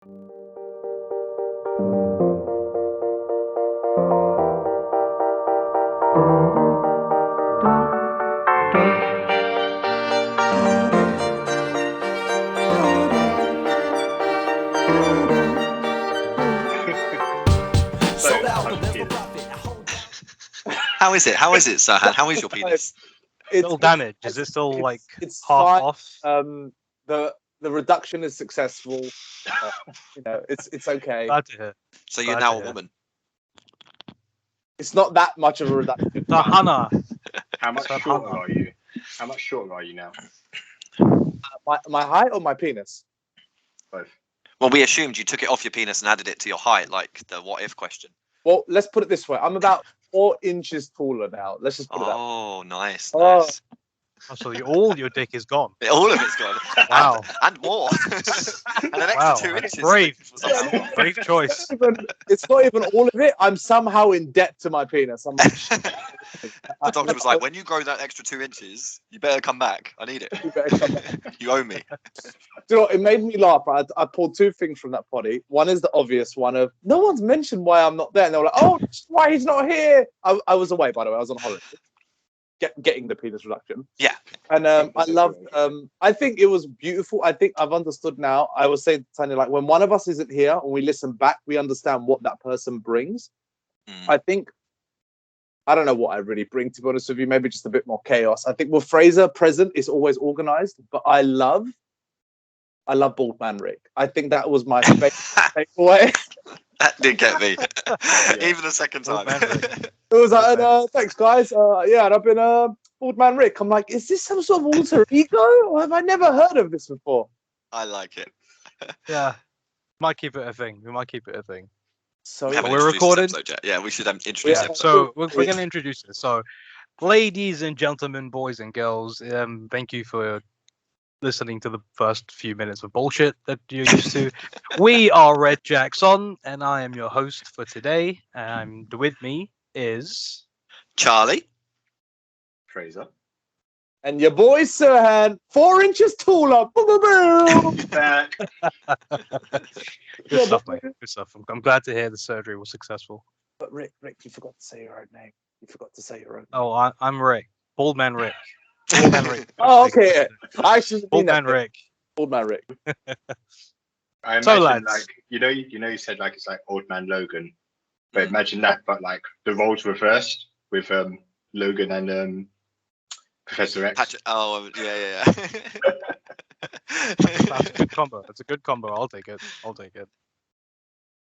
How is it? How is it, Serhan? How is your penis? It's still damaged. Is it still like it's half fine. off? The reduction is successful. It's okay. Glad to hear. So you're now a woman. It's not that much of a reduction. Hannah. How much shorter are you? How much shorter are you now? My height or my penis? Both. Well, we assumed you took it off your penis and added it to your height, like the what if question. Well, let's put it this way. I'm about 4 inches taller now. Let's just put it that way. Oh, nice. Oh. Nice. Oh, so all your dick is gone. All of it's gone. Wow. And more. And an extra 2 inches. Brave. Yeah. Brave choice. It's not even all of it. I'm somehow in debt to my penis. I'm like, The doctor was like, when you grow that extra 2 inches, you better come back. I need it. You better come back. You owe me. Do you know what? It made me laugh. I pulled 2 things from that poddy. One is the obvious one of no one's mentioned why I'm not there. And they were like, oh, why he's not here. I was away, by the way. I was on holiday. Getting the penis reduction. Yeah. And I loved, I think it was beautiful. I think I've understood now. I was saying to Tanya, like, when one of us isn't here and we listen back, we understand what that person brings. I think, I don't know what I really bring, to be honest with you. Maybe just a bit more chaos. I think with Fraser present, it's always organized, but I love Bald Man Rick. I think that was my favorite takeaway. That did get me. Even the second time. It was like, thanks guys. Yeah, and I've been Bald Man Rick. I'm like, is this some sort of alter ego? Or have I never heard of this before? I like it. Yeah. Might keep it a thing. We might keep it a thing. So we're recorded. Yeah, we should introduce it. So we're going to introduce it. So, ladies and gentlemen, boys and girls, thank you for listening to the first few minutes of bullshit that you're used to. We are Red Jackson, and I am your host for today. And with me is Charlie, Fraser, and your boy Serhan, 4 inches taller. back. Good stuff, mate. Good stuff. I'm glad to hear the surgery was successful. But Rick, you forgot to say your own name. You forgot to say your own name. Oh, I'm Rick. Bald Man Rick. Bald Man Rick. Oh, okay. I actually Bald Man Rick. Bald Man Rick. I imagine, So, lads. like, you said like it's like Old Man Logan, but imagine that, but like the roles reversed with Logan and Professor X. Patrick. Oh, yeah. That's a good combo. That's a good combo. I'll take it.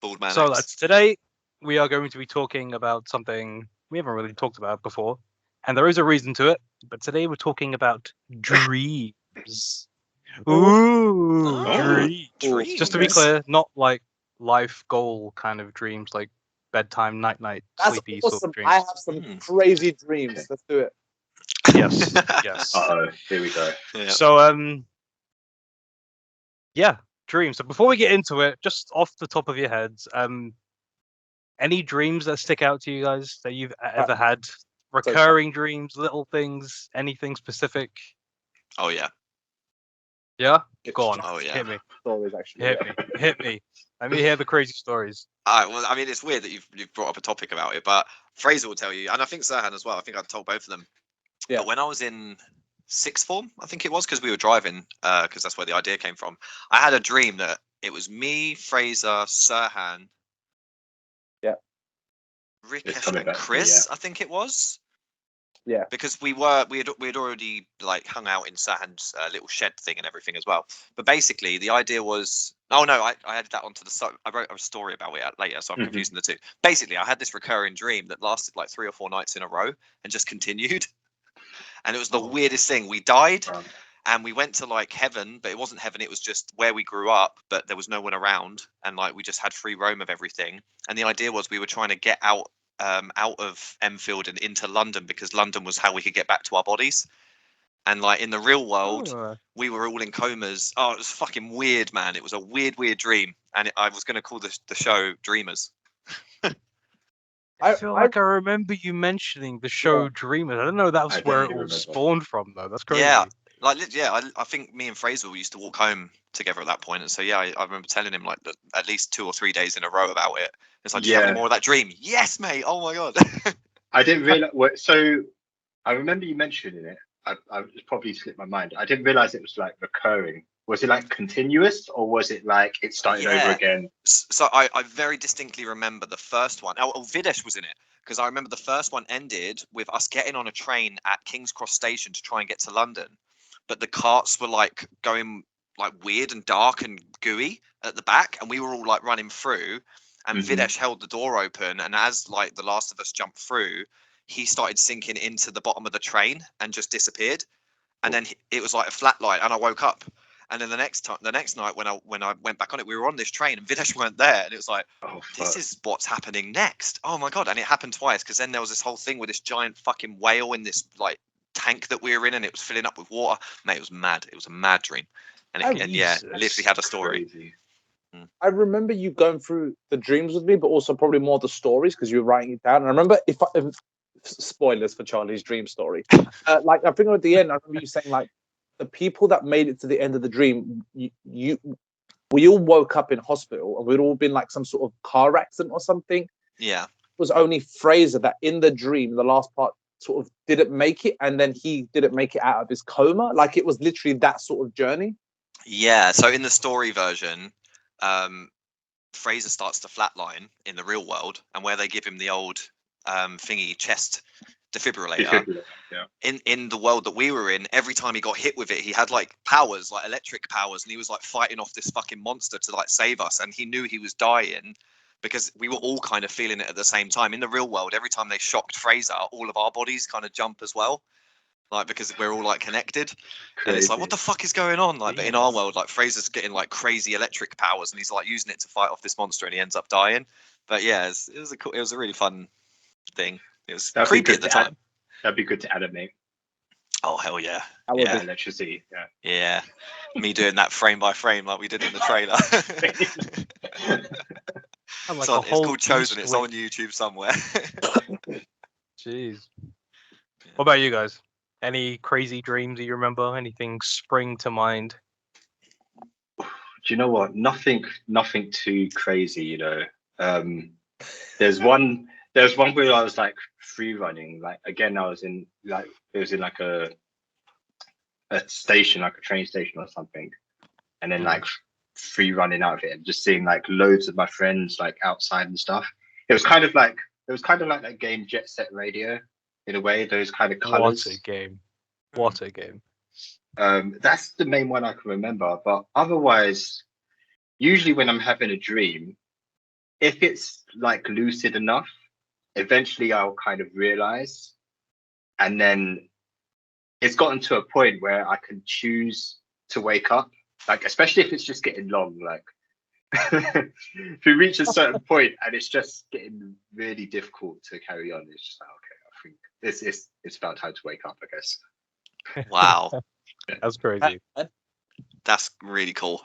Bald Man. So, X. lads, today we are going to be talking about something we haven't really talked about before, and there is a reason to it. But today we're talking about dreams. Ooh, dreams. Just to be clear, not like life goal kind of dreams, like bedtime, night, That's sleepy awesome. sort of dreams. I have some crazy dreams. Let's do it. Yes, yes. Uh-oh, here we go. Yeah. So, yeah, dreams. So before we get into it, just off the top of your heads, any dreams that stick out to you guys that you've ever had? Recurring dreams, little things, anything specific? Oh yeah. Yeah? Go on. Oh yeah. Hit me. Stories, actually. Hit me. Let me hear the crazy stories. Well, I mean, it's weird that you've brought up a topic about it, but Fraser will tell you, and I think Serhan as well. I think I've told both of them. Yeah. But when I was in sixth form, I think it was, because we were driving, because that's where the idea came from. I had a dream that it was me, Fraser, Serhan, Rikesh, and Chris. I think it was. Yeah. Because we had already like hung out in Serhan's little shed thing and everything as well. But basically, the idea was, I added that onto I wrote a story about it later, so I'm confusing the two. Basically, I had this recurring dream that lasted like 3 or 4 nights in a row and just continued. And it was the weirdest thing. We died and we went to like heaven, but it wasn't heaven. It was just where we grew up, but there was no one around. And like, we just had free roam of everything. And the idea was we were trying to get out of Enfield and into London, because London was how we could get back to our bodies. And like in the real world, we were all in comas. Oh, it was fucking weird, man. It was a weird dream. And I was going to call the show Dreamers. I feel like I remember you mentioning the show Dreamers. I don't know that was where it all spawned from, though. That's crazy. Yeah, I think me and Fraser used to walk home together at that point, and so I remember telling him like at least 2 or 3 days in a row about it. It's like, do you have any more of that dream? Yes, mate. Oh my god. I didn't realize. So I remember you mentioning it. I probably slipped my mind. I didn't realize it was like recurring. Was it like continuous, or was it like it started over again? So I very distinctly remember the first one. Oh, Videsh was in it, because I remember the first one ended with us getting on a train at King's Cross Station to try and get to London, but the carts were like going like weird and dark and gooey at the back, and we were all like running through, and Videsh held the door open, and as like the last of us jumped through, he started sinking into the bottom of the train and just disappeared, and then it was like a flat line, and I woke up. And then the next night when I went back on it, we were on this train and Videsh weren't there, and it was like, this is what's happening next. Oh my god! And it happened twice, because then there was this whole thing with this giant fucking whale in this like tank that we were in, and it was filling up with water. Mate, it was mad. It was a mad dream, and literally had a story. I remember you going through the dreams with me, but also probably more the stories, because you were writing it down. And I remember if spoilers for Charlie's dream story, like I think at the end, I remember you saying like, the people that made it to the end of the dream, we all woke up in hospital, and we'd all been like some sort of car accident or something. Yeah. It was only Fraser that in the dream, the last part, sort of didn't make it, and then he didn't make it out of his coma. Like it was literally that sort of journey. Yeah. So in the story version, Fraser starts to flatline in the real world, and where they give him the old thingy chest defibrillator. In the world that we were in, every time he got hit with it, he had like powers, like electric powers, and he was like fighting off this fucking monster to like save us, and he knew he was dying because we were all kind of feeling it at the same time. In the real world, every time they shocked Fraser, all of our bodies kind of jump as well, like because we're all like connected. And it's like, what the fuck is going on? Like, but in our world, like Fraser's getting like crazy electric powers, and he's like using it to fight off this monster, and he ends up dying. But yeah, it was a really fun thing. It was creepy at the time. That'd be good to animate. Oh hell yeah! Yeah, electricity. Yeah, me doing that frame by frame like we did in the trailer. Like it's called Chosen. It's on YouTube somewhere. Jeez. What about you guys? Any crazy dreams that you remember? Anything spring to mind? Do you know what? Nothing too crazy. You know, there's one where I was like free running. Like again, I was in like like a station, like a train station or something, and then like free running out of it, and just seeing like loads of my friends like outside and stuff. It was kind of like that game Jet Set Radio in a way. Those kind of colors. What a game! What a game! That's the main one I can remember. But otherwise, usually when I'm having a dream, if it's like lucid enough, eventually I'll kind of realize, and then it's gotten to a point where I can choose to wake up, like especially if it's just getting long, like if you reach a certain point and it's just getting really difficult to carry on, it's just like, okay, I think it's about time to wake up, I guess. Wow. That's crazy. That's really cool.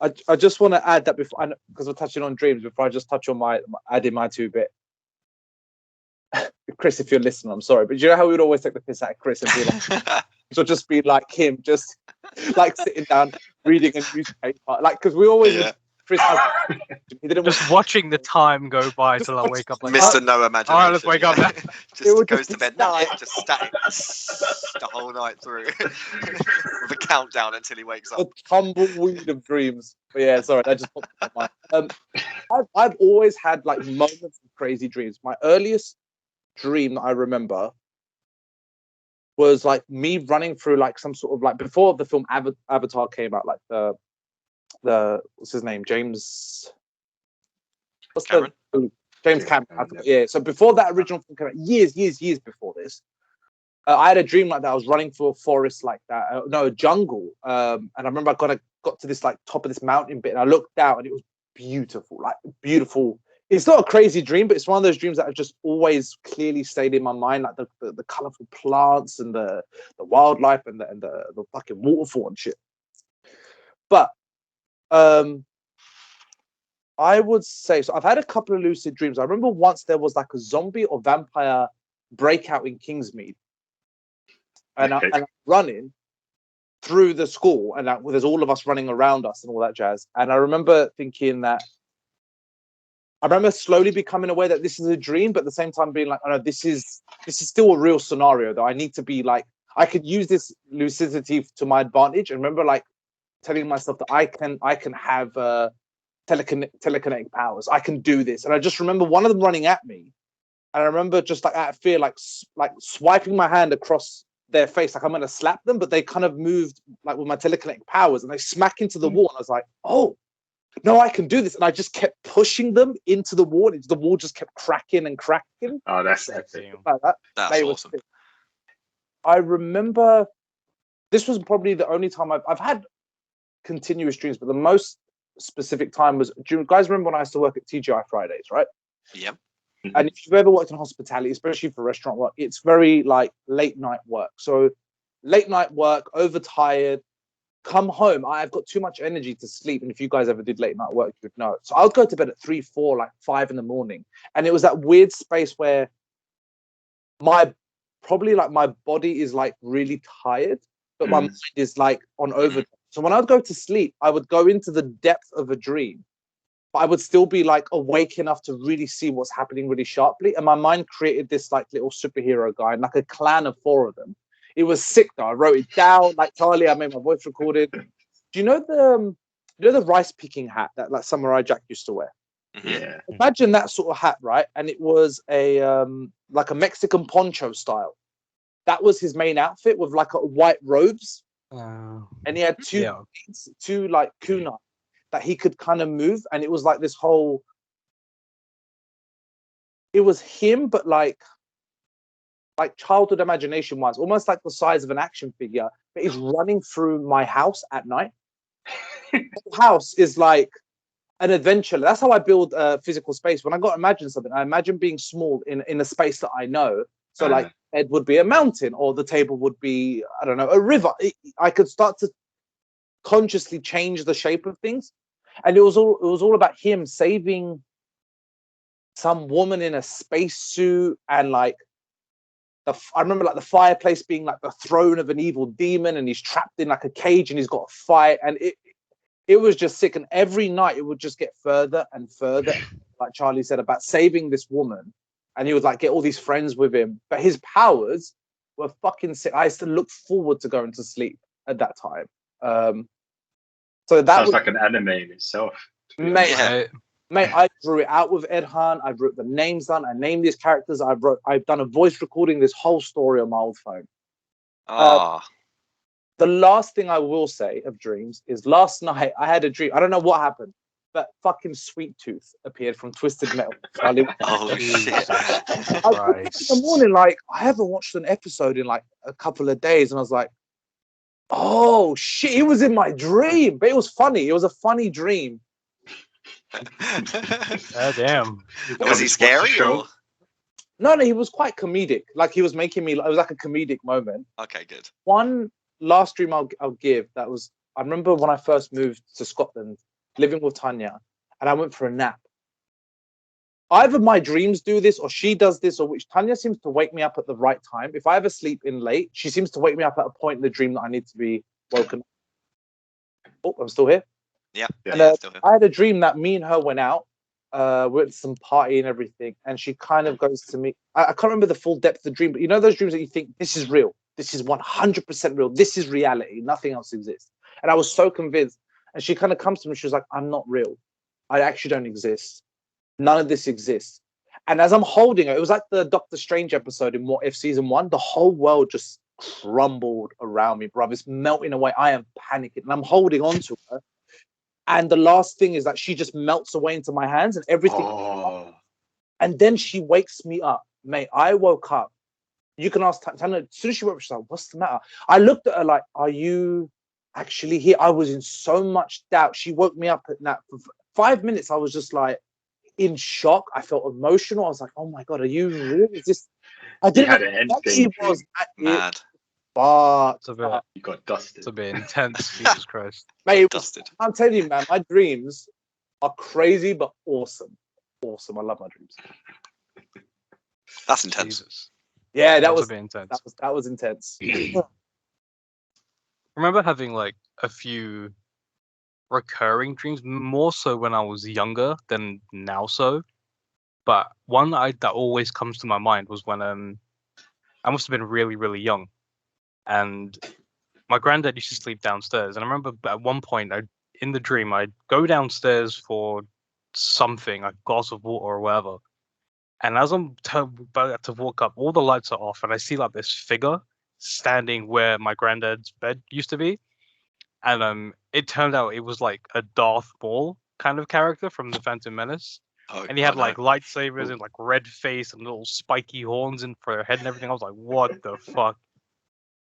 I just want to add that before, because we're touching on dreams, before I just touch on adding my 2 bit. Chris, if you're listening, I'm sorry, but you know how we would always take the piss out of Chris and be like, so just be like him, just like sitting down reading a newspaper, like because we always Chris he didn't just watching the time go by till I wake up. Like, Mr. No Imagination. All right, let's wake up. Just goes to bed. Just static the whole night through with a countdown until he wakes up. A tumbleweed of dreams. But yeah, sorry, I just popped in my mind. I've always had like moments of crazy dreams. My earliest dream that I remember was like me running through like some sort of like before the film Avatar came out, like the what's his name, James Cameron. James Cameron. Yeah. So before that original film came out, years before this, I had a dream like that. I was running through a forest like that, a jungle, and I remember I got to this like top of this mountain bit, and I looked down, and it was beautiful, like beautiful. It's not a crazy dream, but it's one of those dreams that have just always clearly stayed in my mind, like the colorful plants and the wildlife and the fucking waterfall and shit. But I would say, so I've had a couple of lucid dreams. I remember once there was like a zombie or vampire breakout in Kingsmead, and I'm running, through the school, and like, there's all of us running around us and all that jazz. And I remember thinking that. I remember slowly becoming aware that this is a dream, but at the same time being like, oh no, this is still a real scenario. Though I need to be like, I could use this lucidity to my advantage. And remember, like, telling myself that I can have telekinetic powers. I can do this. And I just remember one of them running at me, and I remember just like out of fear, like swiping my hand across their face, like I'm gonna slap them, but they kind of moved like with my telekinetic powers, and they smack into the wall. And I was like, oh. No, I can do this, and I just kept pushing them into the wall. The wall just kept cracking and cracking. Oh, that's epic. Like that. That's awesome. I remember this was probably the only time I've had continuous dreams, but the most specific time was. Do you guys remember when I used to work at TGI Fridays, right? Yeah. And if you've ever worked in hospitality, especially for restaurant work, it's very like late night work. So late night work, overtired. Come home, I've got too much energy to sleep. And if you guys ever did late night work, you would know. So I'll go to bed at 3, 4, like 5 in the morning. And it was that weird space where my body is like really tired, but my mind is like on overdrive. So when I'd go to sleep, I would go into the depth of a dream, but I would still be like awake enough to really see what's happening really sharply. And my mind created this like little superhero guy, and like a clan of 4 of them. It was sick though. I wrote it down like Charlie. I made my voice recorded. Do you know the rice picking hat that like Samurai Jack used to wear? Yeah. Imagine that sort of hat, right? And it was a like a Mexican poncho style. That was his main outfit with like a white robes, and he had two like kunai that he could kind of move, and it was like this whole. It was him, but like childhood imagination wise, almost like the size of an action figure, but he's running through my house at night. The house is like an adventure. That's how I build physical space. When I got to imagine something, I imagine being small in a space that I know. So like it would be a mountain, or the table would be, I don't know, a river. I could start to consciously change the shape of things. And it was all about him saving some woman in a spacesuit, and like I remember like the fireplace being like the throne of an evil demon, and he's trapped in like a cage, and he's got to fight, and it was just sick. And every night it would just get further and further, like Charlie said, about saving this woman, and he would like get all these friends with him, but his powers were fucking sick. I used to look forward to going to sleep at that time. So that sounds like an anime in itself. Mate, I drew it out with Edhan. I wrote the names down. I named these characters. I've done a voice recording this whole story on my old phone. The last thing I will say of dreams is last night I had a dream. I don't know what happened, but fucking Sweet Tooth appeared from Twisted Metal. Oh shit! I woke up in the morning like I haven't watched an episode in like a couple of days, and I was like, oh shit, he was in my dream. But it was funny. It was a funny dream. Oh, damn. Was he scary? Or? No, he was quite comedic. Like he was making me. It was like a comedic moment. Okay, good. One last dream I'll give. That was. I remember when I first moved to Scotland, living with Tanya, and I went for a nap. Either my dreams do this, or she does this, or which Tanya seems to wake me up at the right time. If I ever sleep in late, she seems to wake me up at a point in the dream that I need to be woken up. Oh, I'm still here. Yeah, still here. I had a dream that me and her went out, went to some party and everything, and she kind of goes to me. I can't remember the full depth of the dream, but you know those dreams that you think, this is real, this is 100% real, this is reality, nothing else exists. And I was so convinced. And she kind of comes to me, she was like, I'm not real. I actually don't exist. None of this exists. And as I'm holding her, it was like the Doctor Strange episode in What If season 1. The whole world just crumbled around me, bro. It's melting away. I am panicking, and I'm holding on to her. And the last thing is that she just melts away into my hands, and everything. Oh. And then she wakes me up, mate. I woke up. You can ask Tanya. As soon as she woke up, she's like, "What's the matter?" I looked at her like, "Are you actually here?" I was in so much doubt. She woke me up at that. For 5 minutes, I was just like in shock. I felt emotional. I was like, "Oh my god, are you real? Is this?" I didn't know what she was. Mad. But you got dusted. It's a bit intense. Jesus Christ. Mate, Dusted. I'm telling you, man, my dreams are crazy but awesome. Awesome. I love my dreams. That's intense. Jesus. Yeah, that was a bit intense. That was intense. remember having like a few recurring dreams, more so when I was younger than now. But one that always comes to my mind was when I must have been really, really young, and my granddad used to sleep downstairs. And I remember at one point, in the dream, I'd go downstairs for something, a glass of water or whatever. And as I'm about to walk up, all the lights are off, and I see like this figure standing where my granddad's bed used to be. And it turned out it was like a Darth Maul kind of character from the Phantom Menace. Oh, And he had like lightsabers and like red face and little spiky horns in for her head and everything. I was like, what the fuck?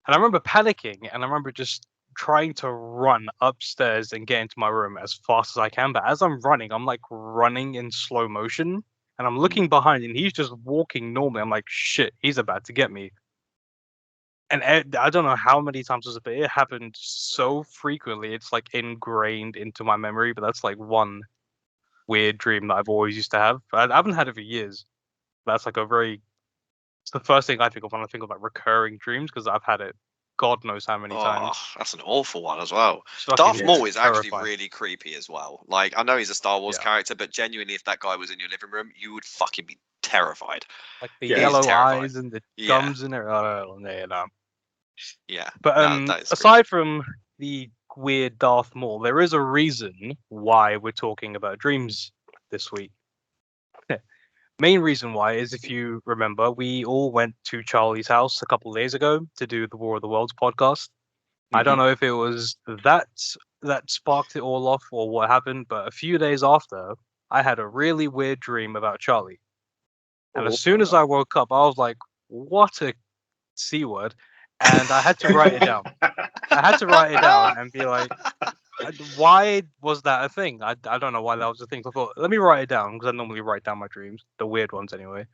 And I remember panicking, and I remember just trying to run upstairs and get into my room as fast as I can. But as I'm running, I'm like running in slow motion, and I'm looking behind, and he's just walking normally. I'm like, shit, he's about to get me. And I don't know how many times it was, but it happened so frequently. It's like ingrained into my memory. But that's like one weird dream that I've always used to have. I haven't had it for years. That's like it's the first thing I think of when I think about recurring dreams, because I've had it God knows how many times. That's an awful one as well. It's Darth fucking Maul is actually terrifying. really creepy as well. Like, I know he's a Star Wars Yeah. character, but genuinely, if that guy was in your living room, you would fucking be terrified. Like the Yeah, yellow he's terrifying. eyes and the Yeah. gums in there. Oh, no. Yeah. But No, that is aside from the weird Darth Maul, there is a reason why we're talking about dreams this week. Main reason why is, if you remember, we all went to Charlie's house a couple of days ago to do the War of the Worlds podcast. I don't know if it was that sparked it all off or what happened, but a few days after, I had a really weird dream about Charlie. And as soon as I woke up, I was like, what a C word. And I had to write it down. I had to write it down and be like, why was that a thing? I don't know why that was a thing. So I thought, let me write it down, because I normally write down my dreams, the weird ones anyway.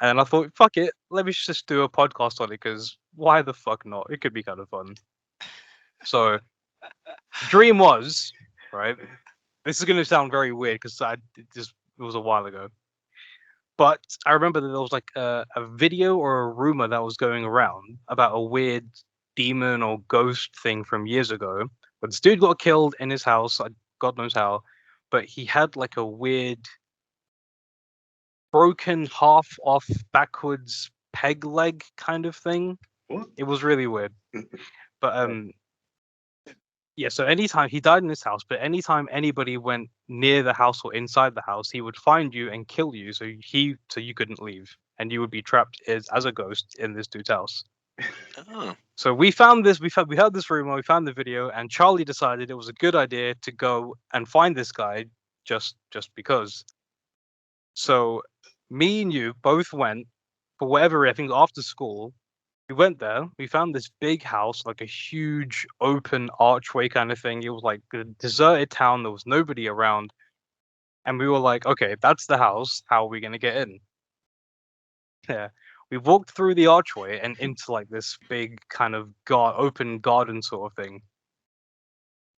And I thought, fuck it, let me just do a podcast on it, because why the fuck not? It could be kind of fun. So, dream was, right? This is going to sound very weird, because it was a while ago. But I remember that there was like a video or a rumor that was going around about a weird demon or ghost thing from years ago. But this dude got killed in his house, God knows how. But he had like a weird, broken, half off, backwards peg leg kind of thing. What? It was really weird. But yeah, so anytime he died in his house, but anytime anybody went near the house or inside the house, he would find you and kill you, so you couldn't leave, and you would be trapped as a ghost in this dude's house. Oh. So we found this. We heard this rumor. We found the video, and Charlie decided it was a good idea to go and find this guy just because. So me and you both went for whatever, I think after school. We went there. We found this big house, like a huge open archway kind of thing. It was like a deserted town. There was nobody around. And we were like, okay, that's the house. How are we going to get in? Yeah. We walked through the archway and into like this big kind of open garden sort of thing.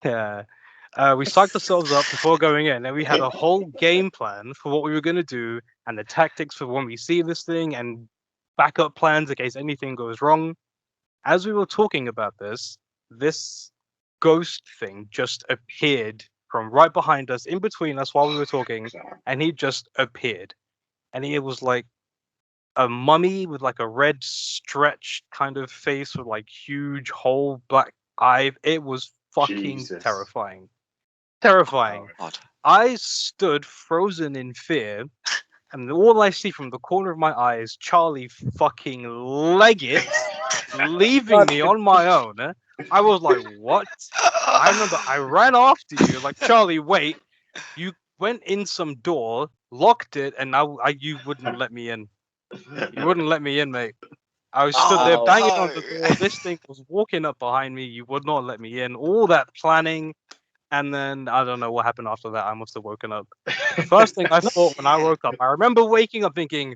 Yeah. We psyched ourselves up before going in, and we had a whole game plan for what we were going to do and the tactics for when we see this thing and backup plans in case anything goes wrong. As we were talking about this ghost thing just appeared from right behind us, in between us while we were talking, and he just appeared. And he was like a mummy with like a red stretched kind of face with like huge whole black eye. It was fucking Jesus. terrifying. Terrifying. Oh, God. I stood frozen in fear, and all I see from the corner of my eye is Charlie fucking Leggett leaving me on my own. I was like, what? I remember I ran after you, like, Charlie, wait. You went in some door, locked it, and you wouldn't let me in. You wouldn't let me in, mate. I was stood there banging on the door. This thing was walking up behind me. You would not let me in. All that planning. And then I don't know what happened after that. I must have woken up. The first thing I thought when I woke up, I remember waking up thinking,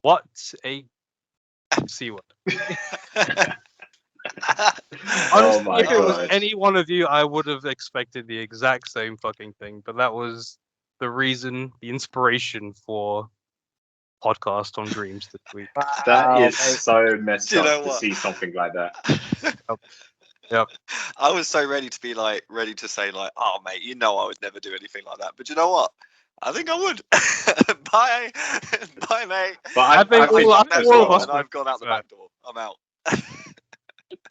what a C word. Honestly, if it was any one of you, I would have expected the exact same fucking thing. But that was the reason, the inspiration for podcast on dreams this week. That is so messed up to see something like that. Yep. I was so ready to be like, ready to say like, oh mate, you know I would never do anything like that. But you know what? I think I would. Bye, bye, mate. But I think I've all locked that of door us and would, I've gone out the yeah. back door. I'm out.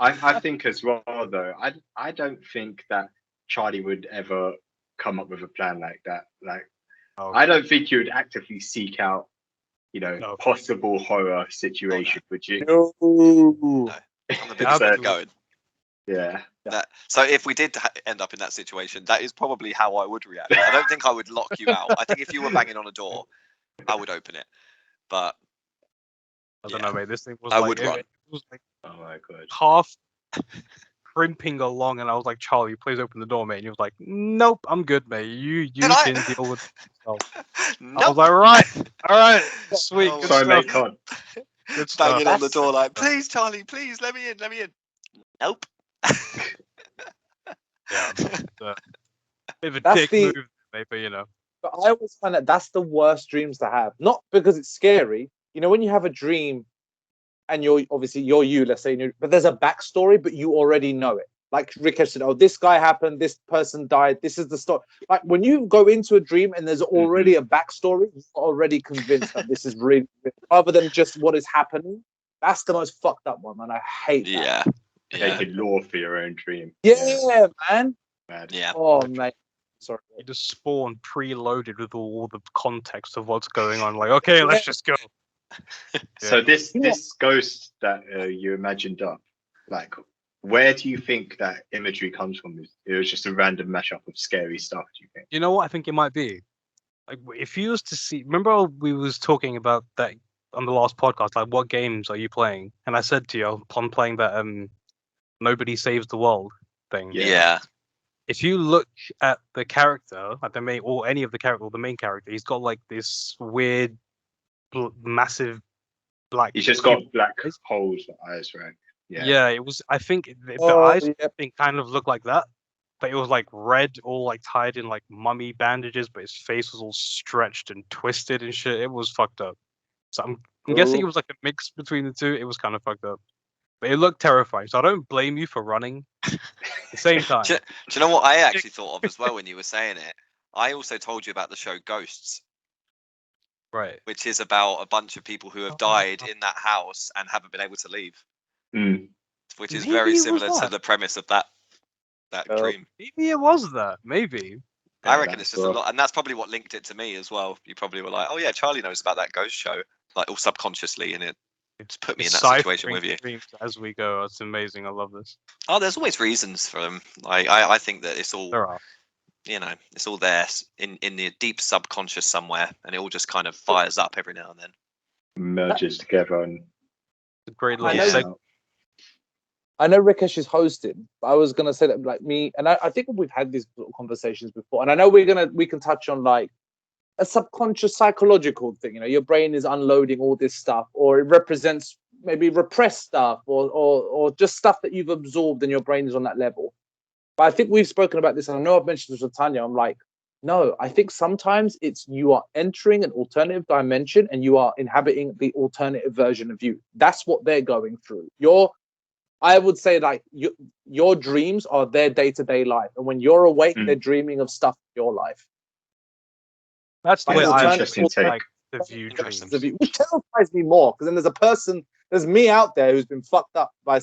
I think as well though, I don't think that Charlie would ever come up with a plan like that. Like Oh, I don't think you would actively seek out, No. possible horror situation, would you? No. I'm the biggest Yeah, one but- going. Yeah. So if we did end up in that situation, that is probably how I would react. I don't think I would lock you out. I think if you were banging on a door, I would open it. But I don't know, mate. This thing was I like would run. it was like Oh my god. half crimping along, and I was like, Charlie, please open the door, mate. And he was like, nope, I'm good, mate. You Did I? can deal with it yourself. I Nope. was like, all right, sweet, Oh, good Sorry, stuff. mate, can't. Good stuff. Banging on the That's- door like, please, Charlie, please, let me in. Nope. Yeah, bit of a That's dick the- move, mate, but you know. But I always find that that's the worst dreams to have. Not because it's scary. When you have a dream and you're you, let's say, but there's a backstory, but you already know it. Like Rikesh said, oh, this guy happened, this person died, this is the story. Like when you go into a dream and there's already a backstory, you're already convinced that this is really, rather than just what is happening. That's the most fucked up one, and I hate that. Yeah. Making law for your own dream. Yeah, man. Mad. Yeah. Oh, mate. Sorry. You just spawn preloaded with all the context of what's going on. Like, okay, let's just go. So Yeah. this ghost that you imagined up, like, where do you think that imagery comes from? It was just a random mashup of scary stuff. Do you think? You know what I think it might be? Like, if you was to see, remember we was talking about that on the last podcast, like what games are you playing? And I said to you, I'm playing that Nobody Saves the World thing. Yeah. If you look at the character, like the main or any of the character, or the main character, he's got like this weird, massive black. He's just got black eyes. holes for eyes, right? Yeah, it was. I think the Oh, eyes yeah. kind of looked like that, but it was like red, all like tied in like mummy bandages, but his face was all stretched and twisted and shit. It was fucked up. So I'm guessing it was like a mix between the two. It was kind of fucked up, but it looked terrifying. So I don't blame you for running. At the same time, Do you know what I actually thought of as well when you were saying it? I also told you about the show Ghosts, right? which is about a bunch of people who have died in that house and haven't been able to leave, Mm. which is Maybe very it was similar to that. the premise of that dream. Maybe it was that. Maybe. I Yeah, reckon that's it's just a rough. lot, and that's probably what linked it to me as well. You probably were like, "Oh yeah, Charlie knows about that ghost show," like all subconsciously, and it just put me in that situation with you. Dreams as we go. It's amazing. I love this. Oh, there's always reasons for them. Like I think that it's all, There are. it's all there in the deep subconscious somewhere, and it all just kind of fires up every now and then. Merges together and It's a great I little know- segment. I know Rikesh is hosting, but I was gonna say that like me, and I think we've had these sort of conversations before, and I know we can touch on like a subconscious psychological thing. Your brain is unloading all this stuff, or it represents maybe repressed stuff, or just stuff that you've absorbed, and your brain is on that level. But I think we've spoken about this, and I know I've mentioned this with Tanya. I'm like, no, I think sometimes it's you are entering an alternative dimension, and you are inhabiting the alternative version of you. That's what they're going through. I would say like your dreams are their day-to-day life, and when you're awake, they're dreaming of stuff in your life. That's the Like, way it's I interesting take. like to view dreams. Which terrifies me more because then there's me out there who's been fucked up by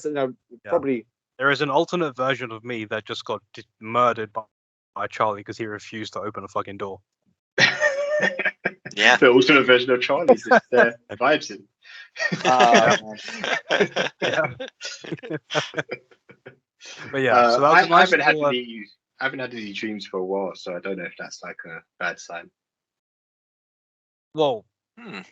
probably. There is an alternate version of me that just got murdered by Charlie because he refused to open a fucking door. Yeah. the alternate version of Charlie's just vibes in. Yeah. But yeah, so that was I a nice haven't had little, any dreams for a while, so I don't know if that's like a bad sign. whoa. You're Well,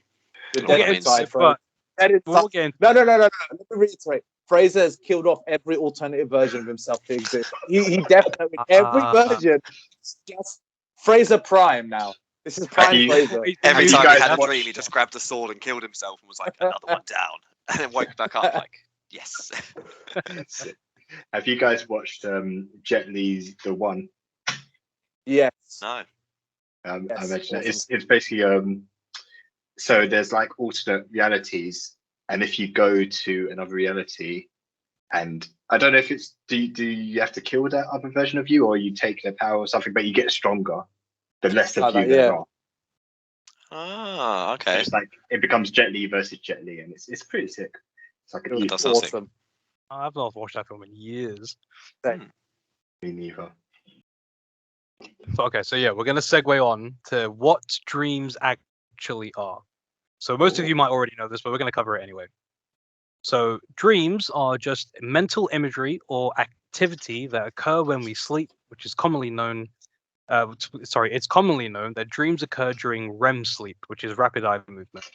dead I mean, inside, but bro. Dead inside. we'll get into No. Let me reiterate. Fraser has killed off every alternative version of himself to exist. He definitely every version. is just Fraser Prime now. This is Prime you- Fraser. Every you time he guys had a watched- dream, he just grabbed a sword and killed himself and was like, another one down, and then woke back up like, yes. Have you guys watched Jet Li's The One? Yes. No. I Yes, mentioned it. awesome. It's basically so there's like alternate realities, and if you go to another reality, And I don't know if it's do you have to kill that other version of you, or you take their power or something, but you get stronger the less of you there are. Ah, okay. So it's like it becomes Jet Li versus Jet Li, and it's pretty sick. It's like It was awesome. I've not watched that film in years. Same. Me neither. So, okay, so yeah, we're going to segue on to what dreams actually are. So most of you might already know this, but we're going to cover it anyway. So dreams are just mental imagery or activity that occur when we sleep, which is commonly known. It's commonly known that dreams occur during REM sleep, which is rapid eye movement.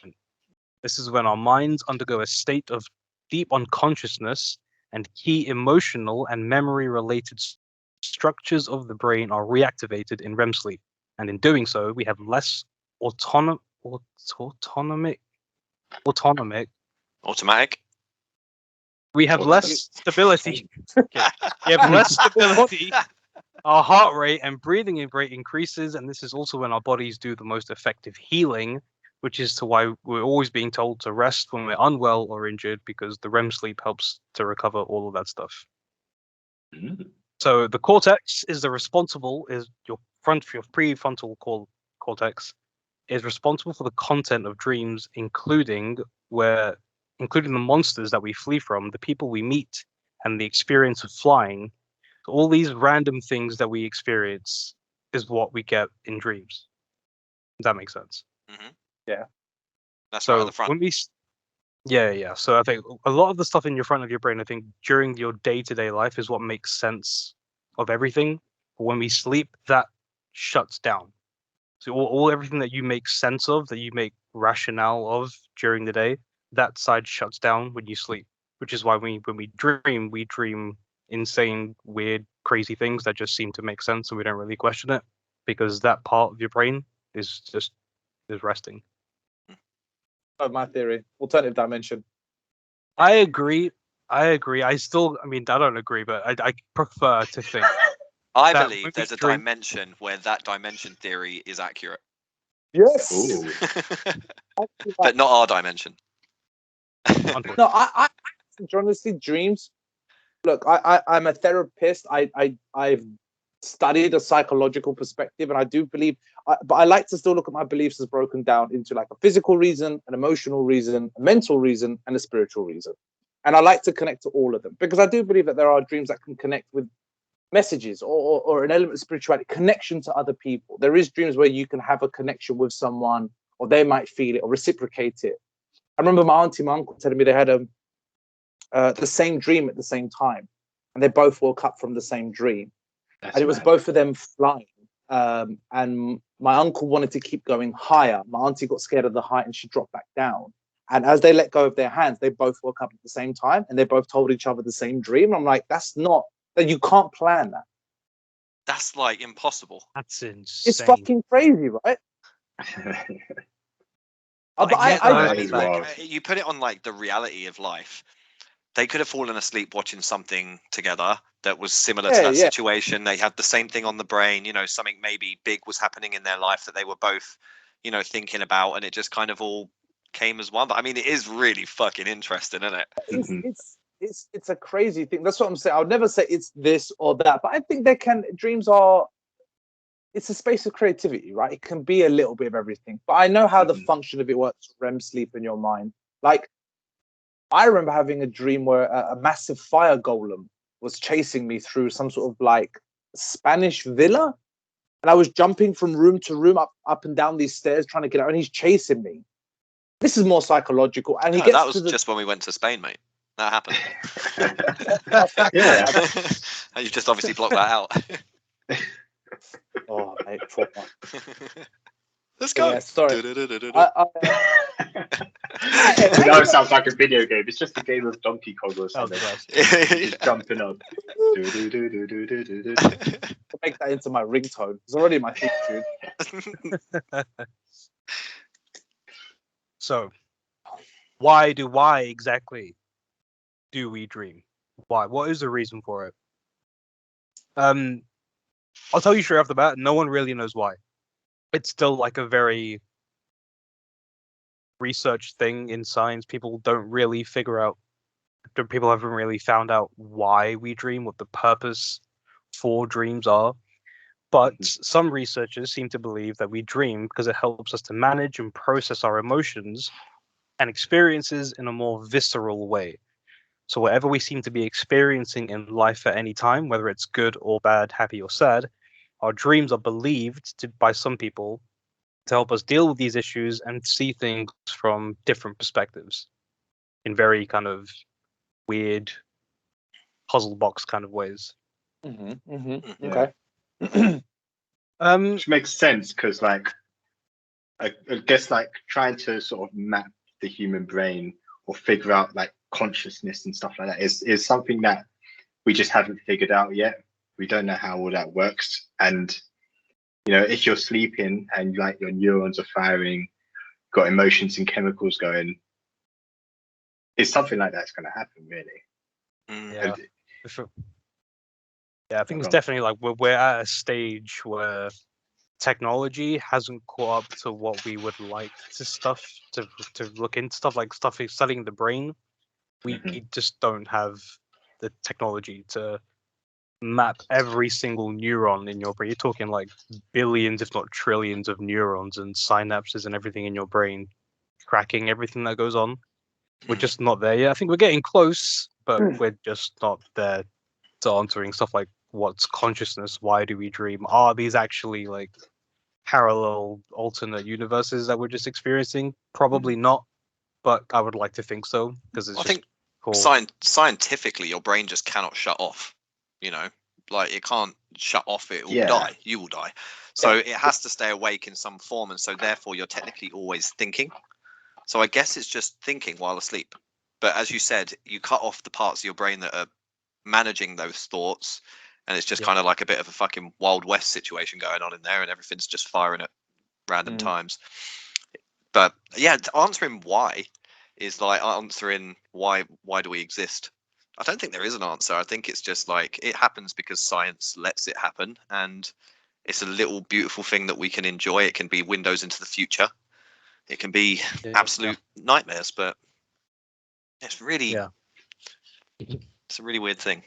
This is when our minds undergo a state of deep unconsciousness and key emotional and memory-related structures of the brain are reactivated in REM sleep. And in doing so, we have less autonomic. We have less stability. Okay. We have less stability. Our heart rate and breathing rate increases, and this is also when our bodies do the most effective healing, which is to why we're always being told to rest when we're unwell or injured, because the REM sleep helps to recover all of that stuff. So the cortex is your prefrontal cortex is responsible for the content of dreams, including the monsters that we flee from, the people we meet, and the experience of flying. So all these random things that we experience is what we get in dreams. Does that make sense? Mm-hmm. Yeah. That's right at the front. Yeah. So I think a lot of the stuff in your front of your brain, I think during your day-to-day life is what makes sense of everything. But when we sleep, that shuts down. So all everything that you make sense of, that you make rationale of during the day, that side shuts down when you sleep. Which is why when we dream insane, weird, crazy things that just seem to make sense and we don't really question it, because that part of your brain is resting. My theory, alternative dimension. I agree. I don't agree, but I prefer to think. I believe there's a dimension where that dimension theory is accurate. Yes. But not our dimension. No, I honestly, dreams. Look, I'm a therapist. I've studied a psychological perspective, and I do believe, but I like to still look at my beliefs as broken down into like a physical reason, an emotional reason, a mental reason, and a spiritual reason. And I like to connect to all of them, because I do believe that there are dreams that can connect with messages or an element of spirituality, connection to other people. There is dreams where you can have a connection with someone, or they might feel it or reciprocate it. I remember my auntie, my uncle telling me they had the same dream at the same time, and they both woke up from the same dream. And it was both of them flying. And my uncle wanted to keep going higher. My auntie got scared of the height and she dropped back down. And as they let go of their hands, they both woke up at the same time, and they both told each other the same dream. I'm like, you can't plan that. That's like impossible. That's insane. It's fucking crazy, right? You put it on like the reality of life. They could have fallen asleep watching something together that was similar to that situation. They had the same thing on the brain, something maybe big was happening in their life that they were both, thinking about, and it just kind of all came as one. But I mean, it is really fucking interesting, isn't it? It's a crazy thing. That's what I'm saying. I would never say it's this or that, but I think it's a space of creativity, right? It can be a little bit of everything. But I know how the function of it works, REM sleep in your mind. Like, I remember having a dream where a massive fire golem was chasing me through some sort of like Spanish villa. And I was jumping from room to room, up and down these stairs, trying to get out, and he's chasing me. This is more psychological. And that was just when we went to Spain, mate. That happened. And you just obviously blocked that out. Oh, mate, let's go. Yeah, sorry. Now it sounds like a video game. It's just a game of Donkey Kong or something. Just jumping up. Make that into my ringtone. It's already my theme tune. So, why exactly do we dream? Why? What is the reason for it? I'll tell you straight off the bat, no one really knows why. It's still like a very research thing in science. People don't really figure out people haven't really found out why we dream, what the purpose for dreams are. But some researchers seem to believe that we dream because it helps us to manage and process our emotions and experiences in a more visceral way. So whatever we seem to be experiencing in life at any time, whether it's good or bad, happy or sad, our dreams are believed to, by some people, to help us deal with these issues and see things from different perspectives in very kind of weird puzzle box kind of ways. Okay. Which makes sense because, like, I guess, like, trying to sort of map the human brain or figure out like consciousness and stuff like that is something that we just haven't figured out yet. We don't know how all that works, and you know, if you're sleeping and like your neurons are firing, got emotions and chemicals going, it's something like that's going to happen, really. Yeah, for sure. Yeah, I think it's definitely like we're at a stage where technology hasn't caught up to what we would like to look into stuff like studying the brain. We just don't have the technology to map every single neuron in your brain. You're talking like billions, if not trillions, of neurons and synapses and everything in your brain, tracking everything that goes on. We're just not there yet. I think we're getting close, but we're just not there to answering stuff like what's consciousness, why do we dream, are these actually like parallel alternate universes that we're just experiencing? Probably not, but I would like to think so because it's cool. Scientifically, your brain just cannot shut off. You know, like it can't shut off. It will die. You will die. So it has to stay awake in some form, and so therefore you're technically always thinking. So I guess it's just thinking while asleep. But as you said, you cut off the parts of your brain that are managing those thoughts, and it's just kind of like a bit of a fucking Wild West situation going on in there, and everything's just firing at random times. But yeah, answering why is like answering why do we exist? I don't think there is an answer. I think it's just like it happens because science lets it happen, and it's a little beautiful thing that we can enjoy. It can be windows into the future. It can be absolute nightmares, but it's really it's a really weird thing.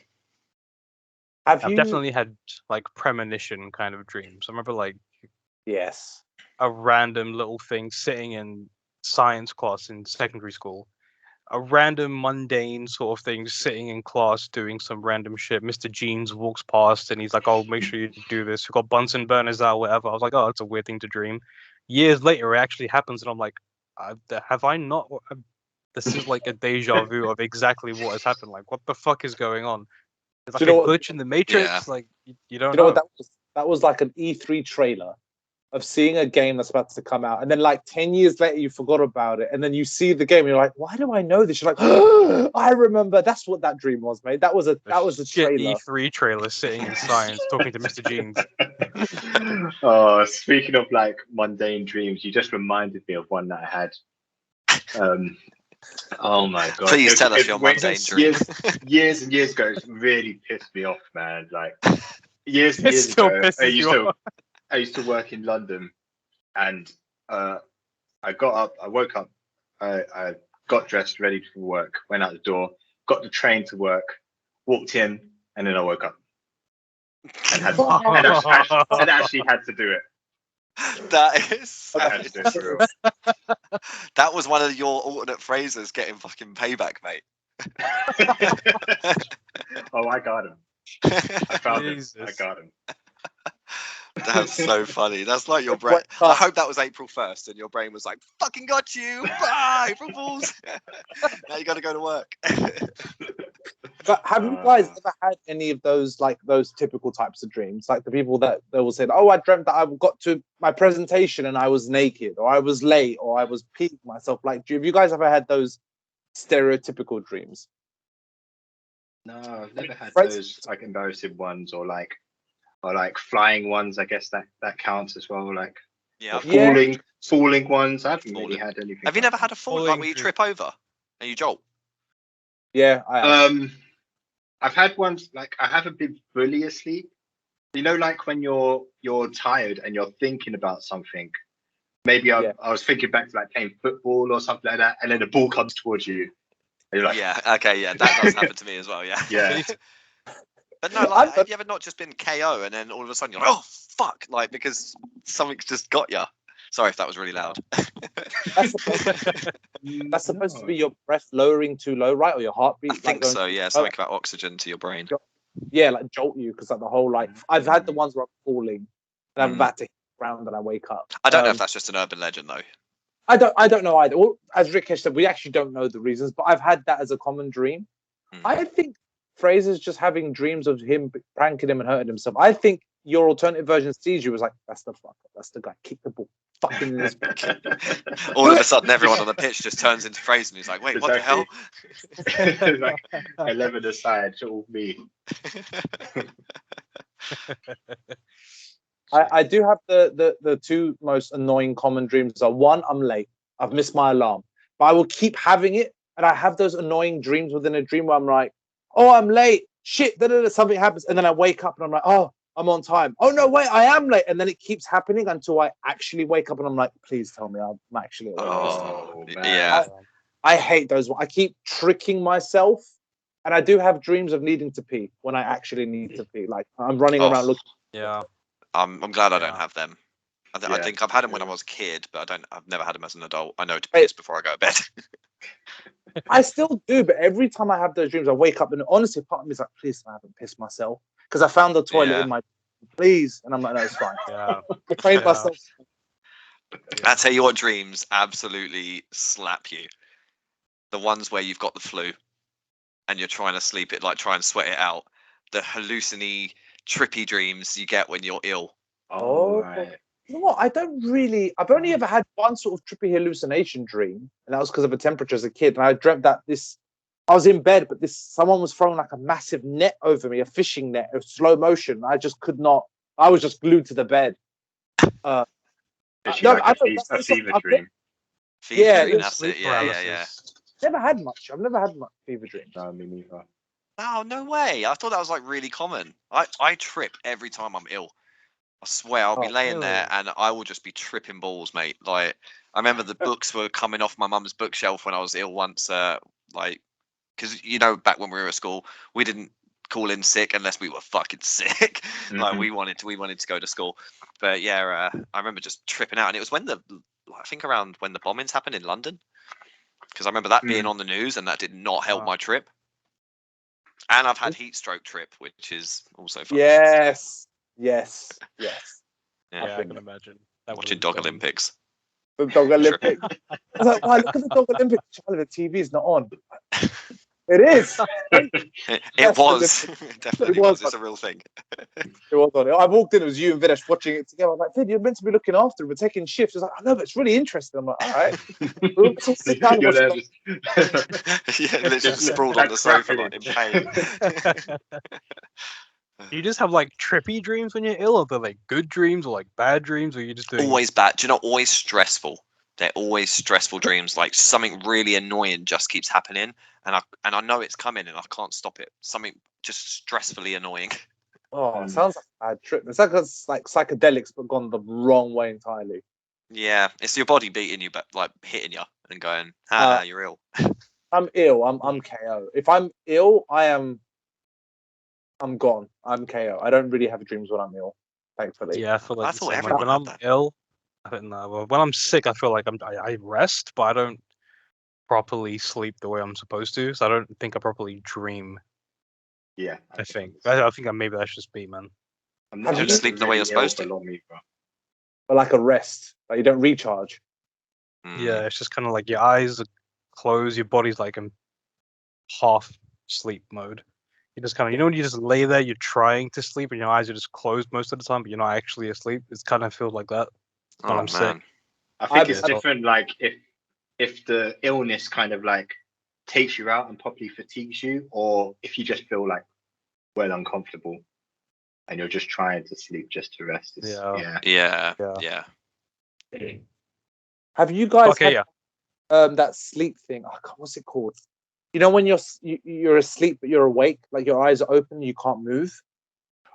I've definitely had like premonition kind of dreams. I remember like a random little thing sitting in science class in secondary school. A random mundane sort of thing sitting in class doing some random shit. Mr. Jeans walks past and he's like, "Oh, make sure you do this. We've got Bunsen burners out, whatever." I was like, "Oh, that's a weird thing to dream." Years later, it actually happens, and I'm like, "Have I not?" This is like a deja vu of exactly what has happened. Like, what the fuck is going on? It's like a glitch in the Matrix. Like, you don't know. What that was like an E3 trailer of seeing a game that's about to come out, and then like 10 years later you forgot about it, and then you see the game and you're like, why do I know this? You're like, oh, I remember. That's what that dream was, mate. That was a trailer. E3 trailer sitting in science talking to Mr. Jeans. Oh, speaking of like mundane dreams, you just reminded me of one that I had. Oh my god! Please tell us your mundane dream. Years and years ago, it really pissed me off, man. Like years and years ago, I used to work in London, and I woke up, I got dressed, ready for work, went out the door, got the train to work, walked in, and then I woke up and actually had to do it. That is that was one of your alternate phrases, getting fucking payback, mate. Oh, I got him. I found him. I got him. That's so funny. That's like your brain. I hope that was April 1st and your brain was like, fucking got you. Bye, April Fools. Now you got to go to work. But have you guys ever had any of those typical types of dreams? Like the people that they will say, "Oh, I dreamt that I got to my presentation and I was naked, or I was late, or I was peeing myself." Like, have you guys ever had those stereotypical dreams? No, I've never had those like embarrassing ones, or like flying ones. I guess that counts as well. Like falling ones. I haven't really had anything. Have you never had a fall like where you trip over and you jolt? Yeah, I have. I've had ones like I haven't been fully asleep. You know, like when you're tired and you're thinking about something. Maybe I was thinking back to like playing football or something like that, and then the ball comes towards you, You're like, Yeah. Okay. Yeah, that does happen to me as well. Yeah. yeah. But no, like, have you ever not just been KO and then all of a sudden you're like, oh fuck, like because something's just got you. Sorry if that was really loud. That's supposed to be your breath lowering too low, right? Or your heartbeat? I think going so. Yeah, something about oxygen to your brain. Yeah, like jolt you because like the whole like I've had the ones where I'm falling and I'm about to hit the ground and I wake up. I don't know if that's just an urban legend though. I don't know either. Well, as Rikesh said, we actually don't know the reasons, but I've had that as a common dream. I think Fraser's just having dreams of him pranking him and hurting himself. I think your alternative version sees you was like, that's the fucker, that's the guy, kick the ball, fucking in this. All of a sudden, everyone on the pitch just turns into Fraser and he's like, wait, what the hell? Like 11 aside, it's all me. I do have the two most annoying common dreams are one, I'm late. I've missed my alarm. But I will keep having it. And I have those annoying dreams within a dream where I'm like, oh, I'm late. Shit, something happens. And then I wake up and I'm like, oh, I'm on time. Oh, no, wait, I am late. And then it keeps happening until I actually wake up and I'm like, please tell me I'm actually awake. Oh, yeah. I hate those. I keep tricking myself. And I do have dreams of needing to pee when I actually need to pee. Like I'm running around looking. Yeah. I'm glad I don't have them. I think I've had them when I was a kid, but I've never had them as an adult. I know to piss before I go to bed. I still do, but every time I have those dreams, I wake up and honestly, part of me is like, please, I haven't pissed myself because I found the toilet in my. Please, and I'm like, no, it's fine. Yeah. I trained myself. I tell you what, dreams absolutely slap you. The ones where you've got the flu and you're trying to sleep it, like try and sweat it out. The halluciny, trippy dreams you get when you're ill. Oh, right. You know what? I've only ever had one sort of trippy hallucination dream, and that was because of a temperature as a kid. And I dreamt that I was in bed, but someone was throwing like a massive net over me, a fishing net, of slow motion. I just could not. I was just glued to the bed. A fever dream. Fever dream, that's it. Yeah. Never had much. I've never had much fever dreams. No, me neither. Oh, no way. I thought that was like really common. I trip every time I'm ill. I swear I'll be laying there and I will just be tripping balls, mate. Like I remember the books were coming off my mum's bookshelf when I was ill once. Like because back when we were at school, we didn't call in sick unless we were fucking sick. Like we wanted to go to school. But yeah, I remember just tripping out, and it was when I think around when the bombings happened in London, because I remember that being on the news, and that did not help my trip. And I've had heat stroke trip, which is also fun. Yes. Yeah, I can imagine. Watching Dog Olympics. The Dog Olympics. I was like, wow, look at the Dog Olympics. Charlie, the TV's not on. It is. It was. It definitely was. It's a real thing. It was on. I walked in, it was you and Videsh watching it together. I'm like, Vid, you're meant to be looking after him. We're taking shifts. It's like, I know, but it's really interesting. I'm like, all right. Sit down and watch literally sprawled on the sofa like in pain. You just have like trippy dreams when you're ill, or they're like good dreams or like bad dreams, or you just doing always bad. Do you know, always stressful. They're always stressful dreams. Like something really annoying just keeps happening, and I know it's coming, and I can't stop it. Something just stressfully annoying. Oh, it sounds like a bad trip. It's like psychedelics, but gone the wrong way entirely. Yeah, it's your body beating you, but like hitting you and going, you're ill. I'm ill. I'm KO. If I'm ill, I'm gone. I'm KO. I don't really have dreams when I'm ill, thankfully. Yeah, I feel like everyone when I'm ill, I don't know. When I'm sick, I feel like I rest, but I don't properly sleep the way I'm supposed to. So I don't think I properly dream. Yeah, I think maybe that's just me, man. I'm not just sleep the way you're supposed to. But like a rest, like you don't recharge. Yeah, it's just kind of like your eyes are closed, your body's like in half sleep mode. You just kind of, when you just lay there, you're trying to sleep, and your eyes are just closed most of the time, but you're not actually asleep. It's kind of feels like that when I'm sick. I think it's different. Like if the illness kind of like takes you out and properly fatigues you, or if you just feel like well uncomfortable and you're just trying to sleep just to rest. Yeah. Have you guys had that sleep thing? Oh God, what's it called? You know when you're asleep but you're awake, like your eyes are open, you can't move.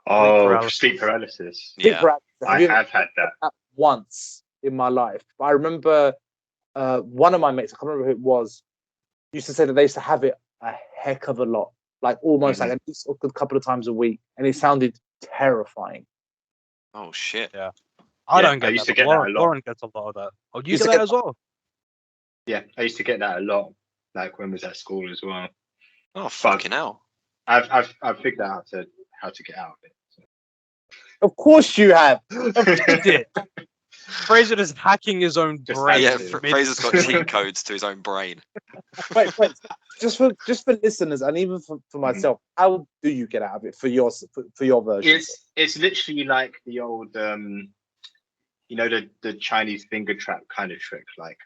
Oh, sleep paralysis. Yeah, I have had that once in my life. But I remember one of my mates, I can't remember who it was. used to say that they used to have it a heck of a lot, like almost like at least a good couple of times a week, and it sounded terrifying. Oh shit! Yeah, I don't get used that. to get Lauren, that a lot. Lauren gets a lot of that. Oh, you get that as well? Yeah, I used to get that a lot, like when I was at school as well. Oh fucking hell! I've figured out how to get out of it. So. Of course you have. You did. Fraser is hacking his own brain. Yeah, Fraser's got cheat codes to his own brain. Wait, just for listeners and even for myself, how do you get out of it for your version? It's literally like the old you know, the Chinese finger trap kind of trick. Like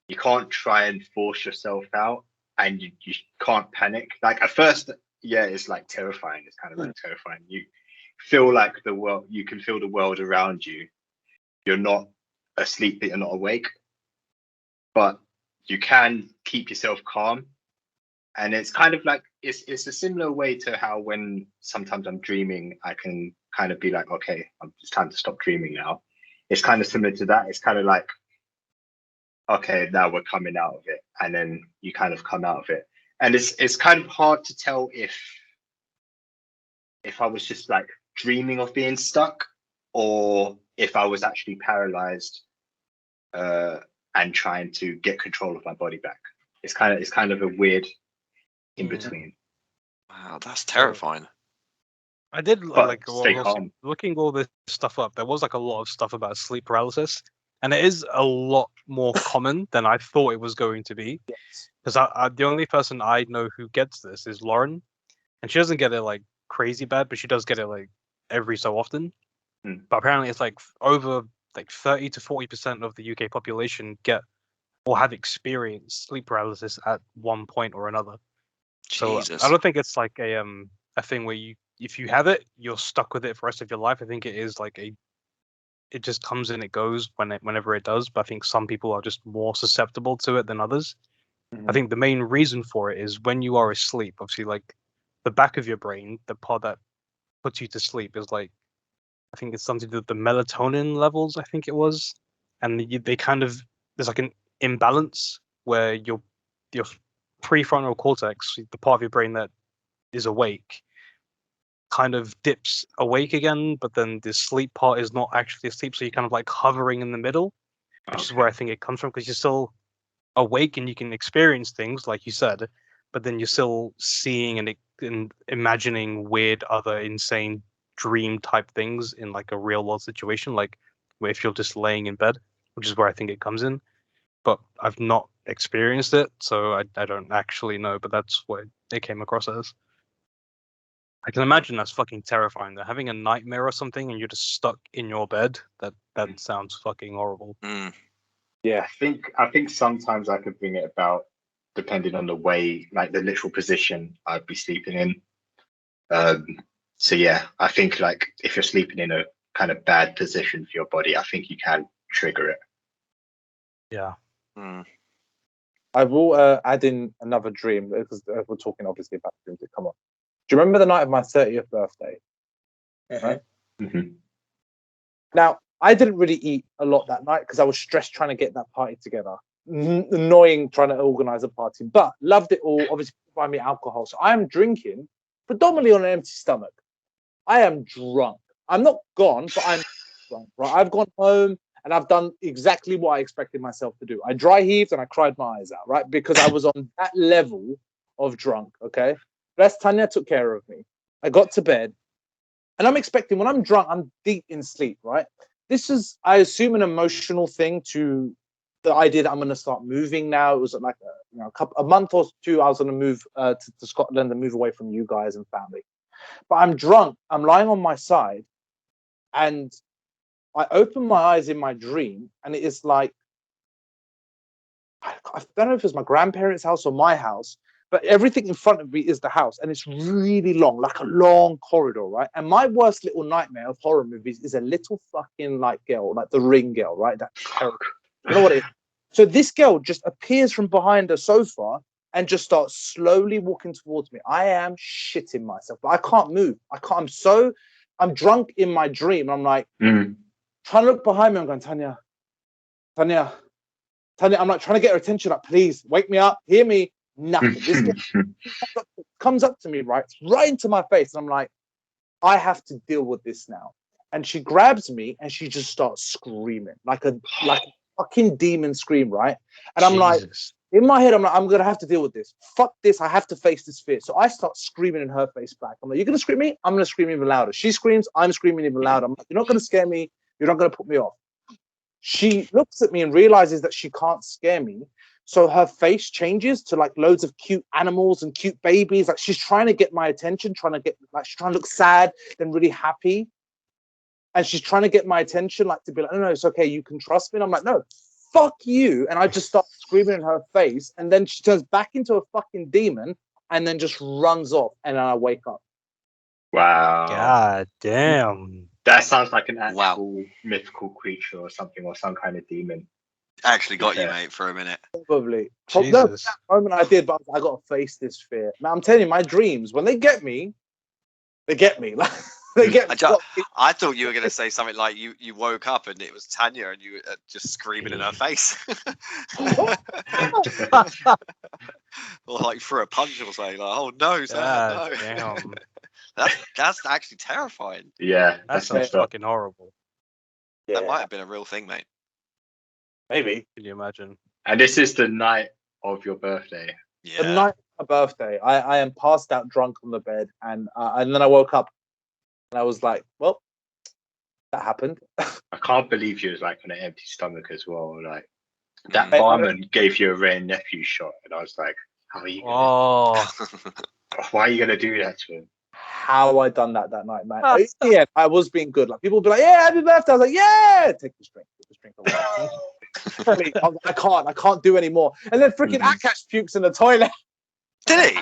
you can't try and force yourself out, and you can't panic. Like at first, yeah, it's like terrifying. It's kind of like terrifying. You feel like you can feel the world around you. You're not asleep, but you're not awake. But you can keep yourself calm. And it's kind of like it's a similar way to how when sometimes I'm dreaming, I can kind of be like, okay, it's time to stop dreaming now. It's kind of similar to that. It's kind of like, okay, now we're coming out of it, and then you kind of come out of it. And it's kind of hard to tell if I was just like dreaming of being stuck, or if I was actually paralyzed and trying to get control of my body back. It's kind of a weird in between. Wow, that's terrifying. I did like looking all this stuff up. There was like a lot of stuff about sleep paralysis, and it is a lot more common than I thought it was going to be. Because the only person I know who gets this is Lauren, and she doesn't get it like crazy bad, but she does get it like every so often. But apparently, it's like over like 30 to 40% of the UK population get or have experienced sleep paralysis at one point or another. Jesus. So I don't think it's like a thing where if you have it, you're stuck with it for the rest of your life. I think it is like it just comes and it goes whenever it does. But I think some people are just more susceptible to it than others. I think the main reason for it is when you are asleep, obviously, like the back of your brain, the part that puts you to sleep is like, I think it's something to do with the melatonin levels, I think it was. And they kind of, there's like an imbalance where your prefrontal cortex, the part of your brain that is awake, kind of dips awake again, but then the sleep part is not actually asleep, so you're kind of like hovering in the middle, which is where I think it comes from, because you're still awake and you can experience things like you said, but then you're still seeing and imagining weird other insane dream type things in like a real world situation, like where if you're just laying in bed, which is where I think it comes in. But I've not experienced it, so I don't actually know, but that's what it came across as. I can imagine that's fucking terrifying. That having a nightmare or something and you're just stuck in your bed, that sounds fucking horrible. Yeah, I think sometimes I could bring it about depending on the way, like the literal position I'd be sleeping in. So yeah, I think like if you're sleeping in a kind of bad position for your body, I think you can trigger it. Yeah. I will add in another dream because we're talking obviously about dreams that come up. Do you remember the night of my 30th birthday? Right? Now, I didn't really eat a lot that night because I was stressed trying to get that party together. Annoying trying to organize a party, but loved it all. Obviously, buy me alcohol. So I am drinking predominantly on an empty stomach. I am drunk. I'm not gone, but I'm drunk, right? I've gone home and I've done exactly what I expected myself to do. I dry heaved and I cried my eyes out, right? Because I was on that level of drunk, okay? Bless Tanya took care of me. I got to bed and I'm expecting, when I'm drunk, I'm deep in sleep, right? This is, I assume, an emotional thing to the idea that I'm going to start moving now. It was like a month or two, I was going to move to Scotland and move away from you guys and family. But I'm drunk. I'm lying on my side and I open my eyes in my dream and it is like, I don't know if it's my grandparents' house or my house, but everything in front of me is the house and it's really long, like a long corridor, right? And my worst little nightmare of horror movies is a little fucking like girl, like the Ring girl, right? That terrible. You know what it is? So this girl just appears from behind a sofa and just starts slowly walking towards me. I am shitting myself, but I can't move. I'm drunk in my dream. I'm like, trying to look behind me. I'm going, Tanya. I'm like trying to get her attention. Like, please wake me up, hear me. Nothing. This comes up to me, right into my face, and I'm like, I have to deal with this now. And she grabs me and she just starts screaming like a fucking demon scream, right? And I'm like, in my head, I'm like, I'm gonna have to deal with this. Fuck this. I have to face this fear. So I start screaming in her face back. I'm like, you're gonna scream me? I'm gonna scream even louder. She screams, I'm screaming even louder. I'm like, you're not gonna scare me. You're not gonna put me off. She looks at me and realizes that she can't scare me. So her face changes to like loads of cute animals and cute babies. Like she's trying to get my attention, she's trying to look sad, then really happy. And she's trying to get my attention, like to be like, no, it's okay, you can trust me. And I'm like, no, fuck you. And I just start screaming in her face. And then she turns back into a fucking demon and then just runs off. And then I wake up. Wow. God damn. That sounds like an actual mythical creature or something, or some kind of demon. Actually got you, mate, for a minute. Probably. Jesus. No, that moment I did, but I got to face this fear. Now I'm telling you, my dreams, when they get me, they get me. Like they get me. I thought you were going to say something like you woke up and it was Tanya and you were just screaming in her face. Or like threw a punch or something. Like, oh no, no. Damn. That's actually terrifying. Yeah, That sounds fucking horrible. Yeah. That might have been a real thing, mate. Maybe. Can you imagine? And this is the night of your birthday. Yeah. The night of my birthday, I am passed out drunk on the bed, and then I woke up, and I was like, well, that happened. I can't believe you was like on an empty stomach as well. Like that barman gave you a rare nephew shot, and I was like, how are you? Why are you gonna do that to him? How I done that night, man. Yeah, I was being good. Like people would be like, yeah, happy birthday. I was like, yeah, take this drink away. I can't do anymore. And then freaking Akash pukes in the toilet. Did he?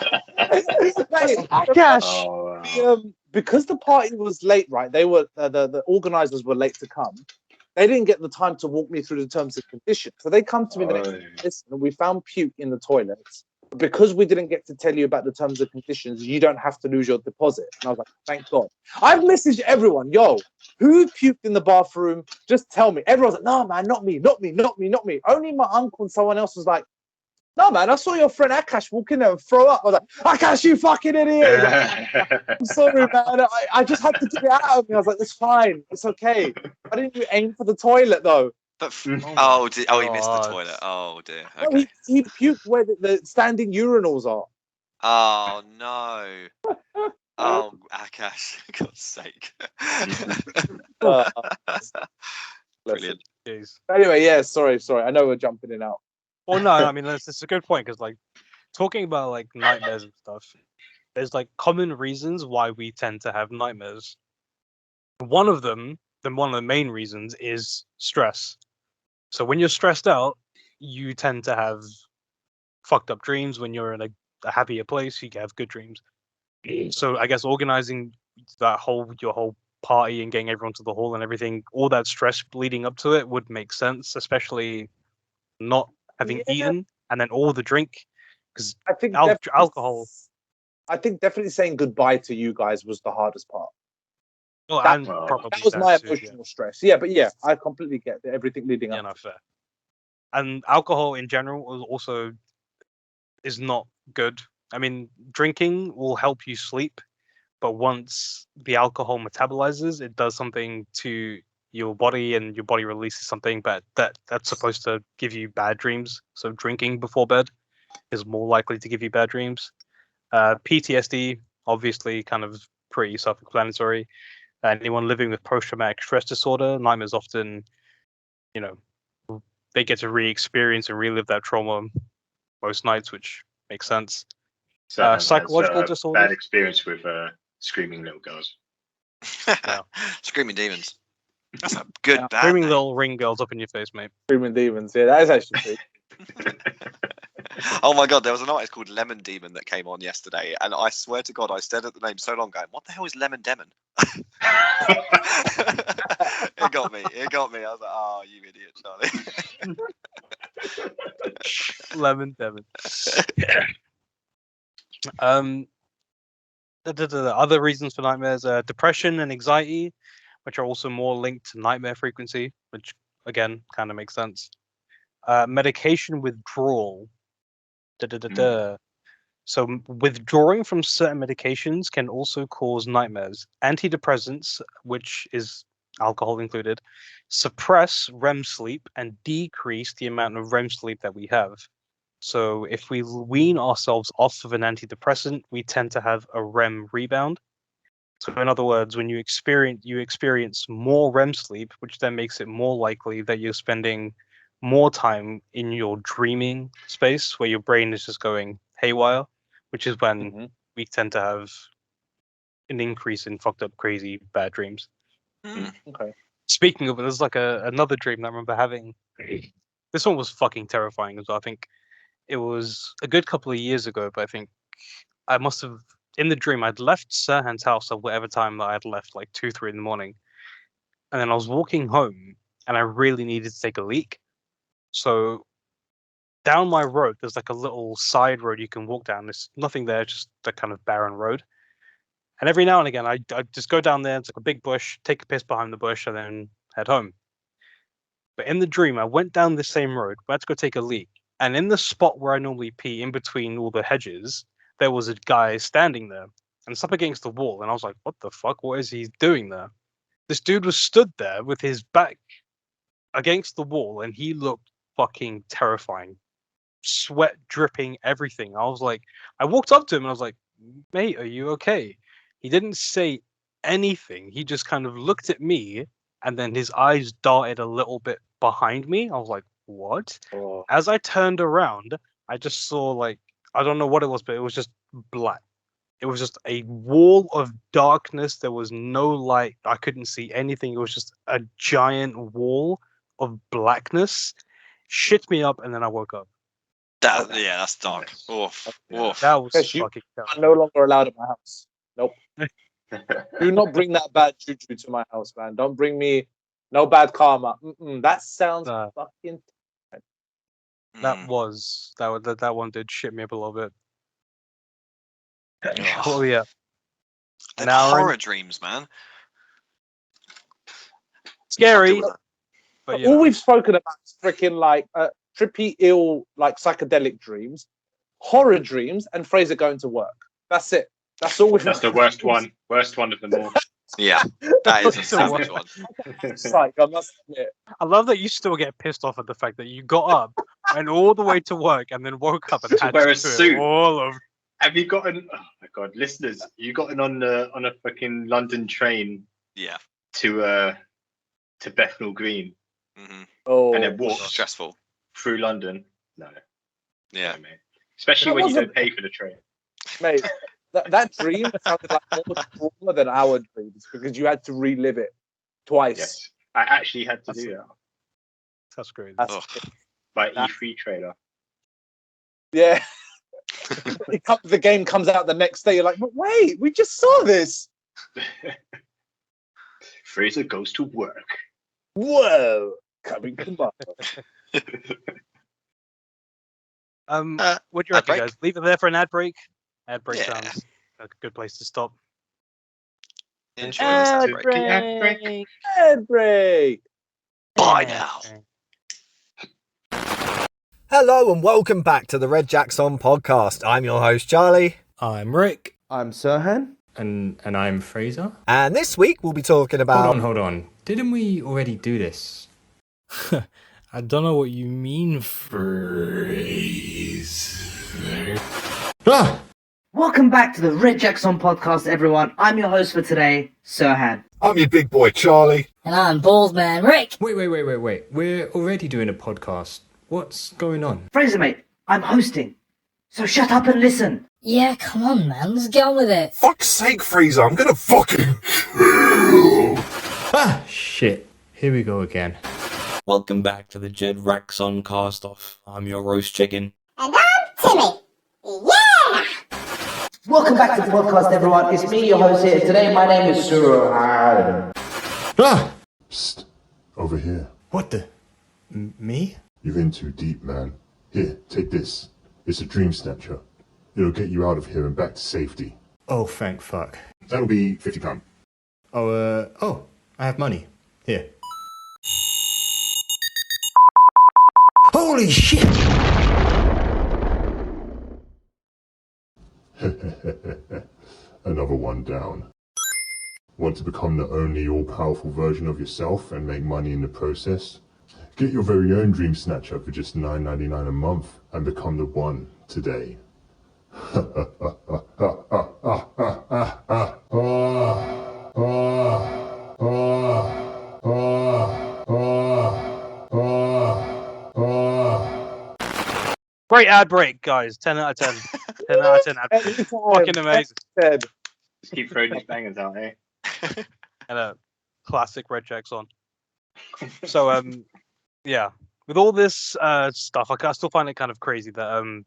Akash. Because the party was late, right? They were the organizers were late to come. They didn't get the time to walk me through the terms and conditions. So they come to me the next day. Listen, we found puke in the toilets. Because we didn't get to tell you about the terms and conditions, you don't have to lose your deposit. And I was like, thank God. I've messaged everyone, yo, who puked in the bathroom? Just tell me. Everyone's like, no, man, not me. Only my uncle and someone else was like, no, man, I saw your friend Akash walk in there and throw up. I was like, Akash, you fucking idiot. I'm sorry, man. I just had to get it out of me. I was like, it's fine. It's okay. Why didn't you aim for the toilet, though? But he missed the toilet. Oh dear. Okay. No, he puked where the standing urinals are. Oh no. Oh, Akash, for God's sake. Brilliant. Jeez. Anyway, yeah, sorry. I know we're jumping in and out. Well, no, I mean it's a good point because like talking about like nightmares and stuff, there's like common reasons why we tend to have nightmares. One of the main reasons is stress. So when you're stressed out, you tend to have fucked up dreams. When you're in a happier place, you have good dreams. So I guess organizing your whole party and getting everyone to the hall and everything, all that stress leading up to it would make sense, especially not having eaten and then all the drink, because I think alcohol. I think definitely saying goodbye to you guys was the hardest part. Well, that was my emotional stress. Yeah, but yeah, I completely get everything leading up. Yeah, no, fair. And alcohol in general also is not good. I mean, drinking will help you sleep, but once the alcohol metabolizes, it does something to your body, and your body releases something that's supposed to give you bad dreams. So drinking before bed is more likely to give you bad dreams. PTSD, obviously, kind of pretty self-explanatory. Anyone living with post-traumatic stress disorder, nightmares often, they get to re-experience and relive that trauma most nights, which makes sense. So psychological disorders. Bad experience with screaming little girls. No. Screaming demons. That's a good band. Screaming little ring girls up in your face, mate. Screaming demons. Yeah, that is actually true. Oh my God, there was an artist called Lemon Demon that came on yesterday, and I swear to God, I stared at the name so long going, what the hell is Lemon Demon? It got me. I was like, oh, you idiot, Charlie. Lemon Demon. The other reasons for nightmares are depression and anxiety, which are also more linked to nightmare frequency, which again kind of makes sense. Medication withdrawal So withdrawing from certain medications can also cause nightmares. Antidepressants, which is alcohol included, suppress REM sleep and decrease the amount of REM sleep that we have. So if we wean ourselves off of an antidepressant, we tend to have a REM rebound. So in other words, when you experience more REM sleep, which then makes it more likely that you're spending more time in your dreaming space where your brain is just going haywire, which is when we tend to have an increase in fucked up, crazy, bad dreams. Okay. Speaking of it, there's like another dream that I remember having. This one was fucking terrifying as well. I think it was a good couple of years ago, but I think I must have, in the dream, I'd left Serhan's house at whatever time that I'd left, like 2, 3 in the morning. And then I was walking home and I really needed to take a leak. So down my road, there's like a little side road you can walk down. There's nothing there, just a kind of barren road. And every now and again, I just go down there, it's like a big bush, take a piss behind the bush, and then head home. But in the dream, I went down the same road, went to go take a leak. And in the spot where I normally pee, in between all the hedges, there was a guy standing there. And it's up against the wall. And I was like, what the fuck? What is he doing there? This dude was stood there with his back against the wall, and he looked fucking terrifying. Sweat dripping, everything. I was like, I walked up to him and I was like, mate, are you okay? He didn't say anything. He just kind of looked at me, and then his eyes darted a little bit behind me. I was like, what? Oh. As I turned around, I just saw, like, I don't know what it was, but it was just black. It was just a wall of darkness. There was no light. I couldn't see anything. It was just a giant wall of blackness. Shit me up, and then I woke up. That's dark. Oof. Oof. That was Yes, you fucking are terrible. no longer allowed in my house. Nope. Do not bring that bad juju to my house, man. Don't bring me no bad karma. That sounds fucking. That one did shit me up a little bit. Ugh. Oh yeah. Them Now we're in- horror dreams, man. Scary. Can't deal with But All we've spoken about is freaking like trippy, ill, like psychedelic dreams, horror dreams, and Fraser going to work. That's it. That's all we've. That's the worst one. Worst one of them all. Yeah, that is a So savage one. Like, I must admit. I love that you still get pissed off at the fact that you got up and all the way to work and then woke up and To had wear to a do suit. all of. Have you gotten? Oh my god, listeners, you gotten on a fucking London train Yeah. to Bethnal Green Hmm. Oh, and then walked Stressful. through London? No, Yeah. no, mate. Especially That when you wasn't- don't pay for the train. mate, that dream sounded like more trauma than our dreams because you had to relive it twice. Yes, I actually had to That's- do that That's crazy. That's Ugh. by That- E3 trailer. yeah. The game comes out the next day. You're like, but wait, we just saw this. Fraser goes to work. Whoa, coming tomorrow. What do you ad reckon, break? guys? Leave it there for an ad break. Ad break Yeah. sounds like a good place to stop. Enjoy this ad break. Ad break. Bye now. Hello and welcome back to the Red Jacks On podcast. I'm your host Charlie, I'm Rick. I'm Serhan. And I'm Fraser. and this week we'll be talking about. Hold on. Didn't we already do this? I don't know what you mean, Ah! Welcome back to the Red Jackson podcast, everyone. I'm your host for today, Serhan. I'm your big boy, Charlie. And I'm Bald Man Rick. Wait. We're already doing a podcast. What's going on? Fraser, mate, I'm hosting. So shut up and listen. Yeah, come on, man. Let's get on with it. Fuck's sake, Freezer, I'm gonna fucking. Ah, shit. Here we go again. Welcome back to the Jed Raxon cast off. I'm your roast chicken. And I'm Timmy. Yeah! Welcome back to the podcast, everyone. It's me, your host here. Today, my name is Serhan. Ah! Psst. Over here. What the? Me? You're in too deep, man. Here, take this. It's a dream snatcher. It'll get you out of here and back to safety. Oh, thank fuck. That'll be £50. Oh, I have money. Here. Holy shit! another one down. Want to become the only all-powerful version of yourself and make money in the process? Get your very own Dream Snatcher for just $9.99 a month and become the one today. Great ad break, guys. 10 out of 10. 10 out of 10 ad break. Fucking amazing. Just keep throwing these bangers out, eh? And a classic Red Jacks on. So, yeah. With all this stuff, I still find it kind of crazy that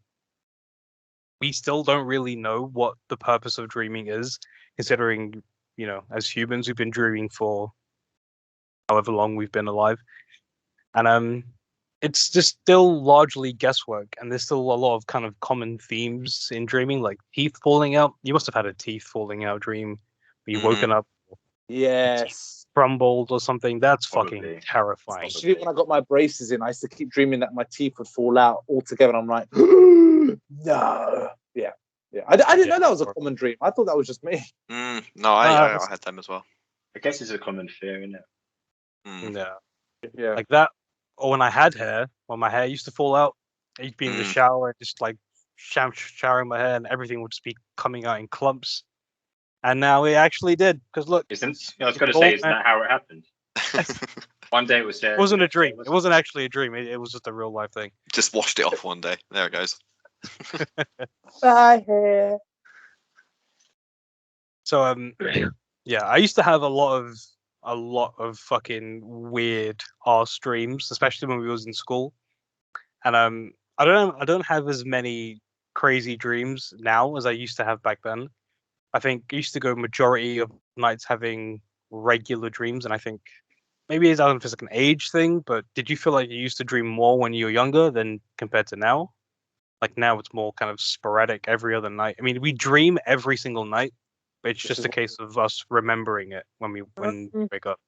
we still don't really know what the purpose of dreaming is, considering, you know, as humans, we've been dreaming for however long we've been alive. And it's just still largely guesswork, and there's still a lot of kind of common themes in dreaming, like teeth falling out. You must have had a teeth falling out dream. Where you woken up, Yes. crumbled or something. That's Probably. fucking terrifying. Especially when I got my braces in, I used to keep dreaming that my teeth would fall out altogether. And I'm like, no. Yeah. I didn't know that was a common dream. I thought that was just me. No, I had them as well. I guess it's a common fear, isn't it? Yeah. Like that. Or when I had hair, when my hair used to fall out, I'd be in the shower and just like showering my hair, and everything would just be coming out in clumps. And now it actually did, because look. I was going to say, isn't that how it happened? One day it was there. It wasn't a dream. It wasn't actually a dream. It was just a real life thing. Just washed it off one day. There it goes. Bye, hair. So yeah, I used to have a lot of fucking weird arse dreams, especially when we was in school. And I don't have as many crazy dreams now as I used to have back then. I think I used to go majority of nights having regular dreams, and I think maybe I don't know if it's like an age thing, but did you feel like you used to dream more when you were younger than compared to now? Like now it's more kind of sporadic every other night. I mean, we dream every single night, but it's just a case of us remembering it when we wake up.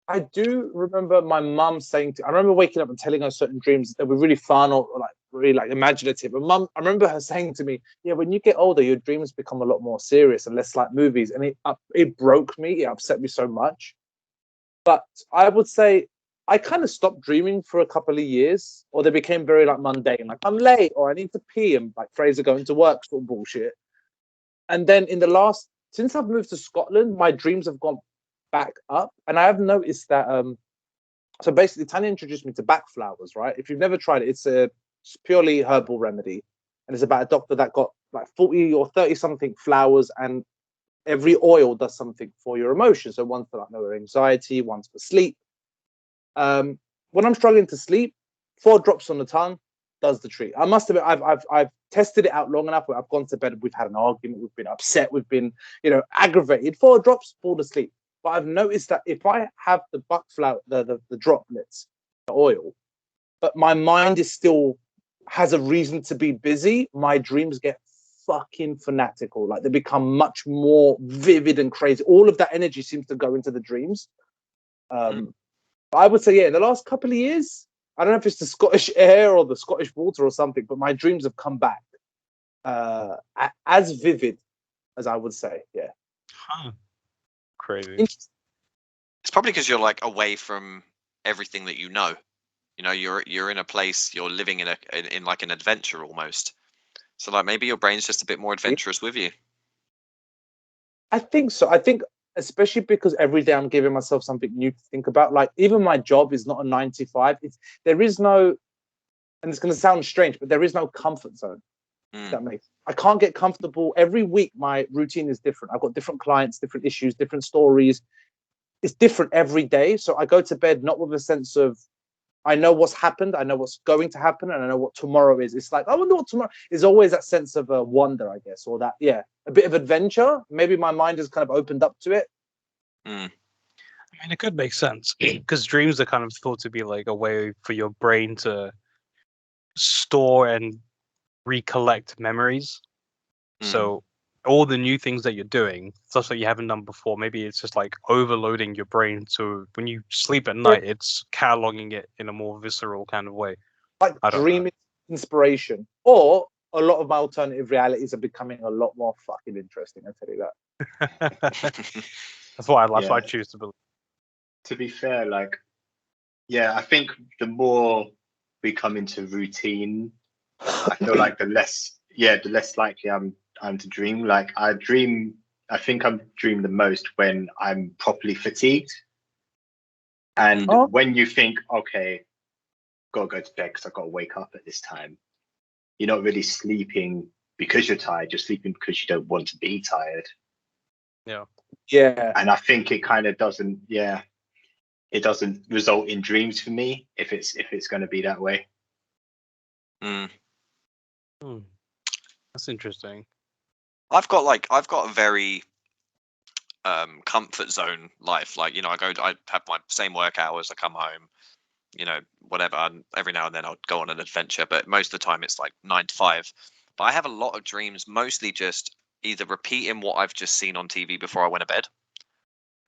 I do remember my mum saying I remember waking up and telling her certain dreams that were really fun or like really like imaginative. And I remember her saying to me, "Yeah, when you get older, your dreams become a lot more serious and less like movies." And it broke me. It upset me so much. But I would say I kind of stopped dreaming for a couple of years, or they became very like mundane, like I'm late or I need to pee, and like Fraser going to work sort of bullshit. And then since I've moved to Scotland, my dreams have gone back up, and I have noticed that so basically Tanya introduced me to back flowers, right? If you've never tried it, it's a purely herbal remedy, and it's about a doctor that got like 40 or 30 something flowers, and every oil does something for your emotions. So one's for like lower anxiety, one's for sleep. When I'm struggling to sleep, 4 drops on the tongue does the trick. I must admit, I've tested it out long enough where I've gone to bed, we've had an argument, we've been upset, we've been, aggravated. 4 drops, fall asleep. But I've noticed that if I have the buckflower, the droplets, the oil, but my mind has a reason to be busy, my dreams get fucking fanatical. Like they become much more vivid and crazy. All of that energy seems to go into the dreams. I would say, in the last couple of years, I don't know if it's the Scottish air or the Scottish water or something, but my dreams have come back as vivid as I would say. Yeah. Huh. Crazy. It's probably because you're like away from everything that you know. You're in a place, you're living in like an adventure almost. So like maybe your brain's just a bit more adventurous with you. I think so. I think especially because every day I'm giving myself something new to think about. Like even my job is not a 9 to 5. There is no, and it's going to sound strange, but there is no comfort zone. That makes. I can't get comfortable. Every week my routine is different. I've got different clients, different issues, different stories. It's different every day. So I go to bed not with a sense of I know what's happened, I know what's going to happen, and I know what tomorrow is. It's like I wonder what tomorrow is. Always that sense of wonder, I guess, or that a bit of adventure. Maybe my mind has kind of opened up to it. I mean, it could make sense because dreams are kind of thought to be like a way for your brain to store and recollect memories. So all the new things that you're doing, stuff that you haven't done before, maybe it's just like overloading your brain. So when you sleep at night, it's cataloging it in a more visceral kind of way. Like dream inspiration. Or a lot of my alternative realities are becoming a lot more fucking interesting. I tell you that. That's why I choose to believe. To be fair, like, yeah, I think the more we come into routine, I feel like the less likely I'm to dream. Like, I think I'm dreaming the most when I'm properly fatigued. And when you think, okay, gotta go to bed because I've got to wake up at this time, you're not really sleeping because you're tired. You're sleeping because you don't want to be tired. Yeah. Yeah. And I think it kind of doesn't. Yeah, it doesn't result in dreams for me if it's going to be that way. That's interesting. I've got a very comfort zone life. Like, you know, I have my same work hours. I come home, you know, whatever. And every now and then I'll go on an adventure, but most of the time it's like 9 to 5. But I have a lot of dreams, mostly just either repeating what I've just seen on TV before I went to bed.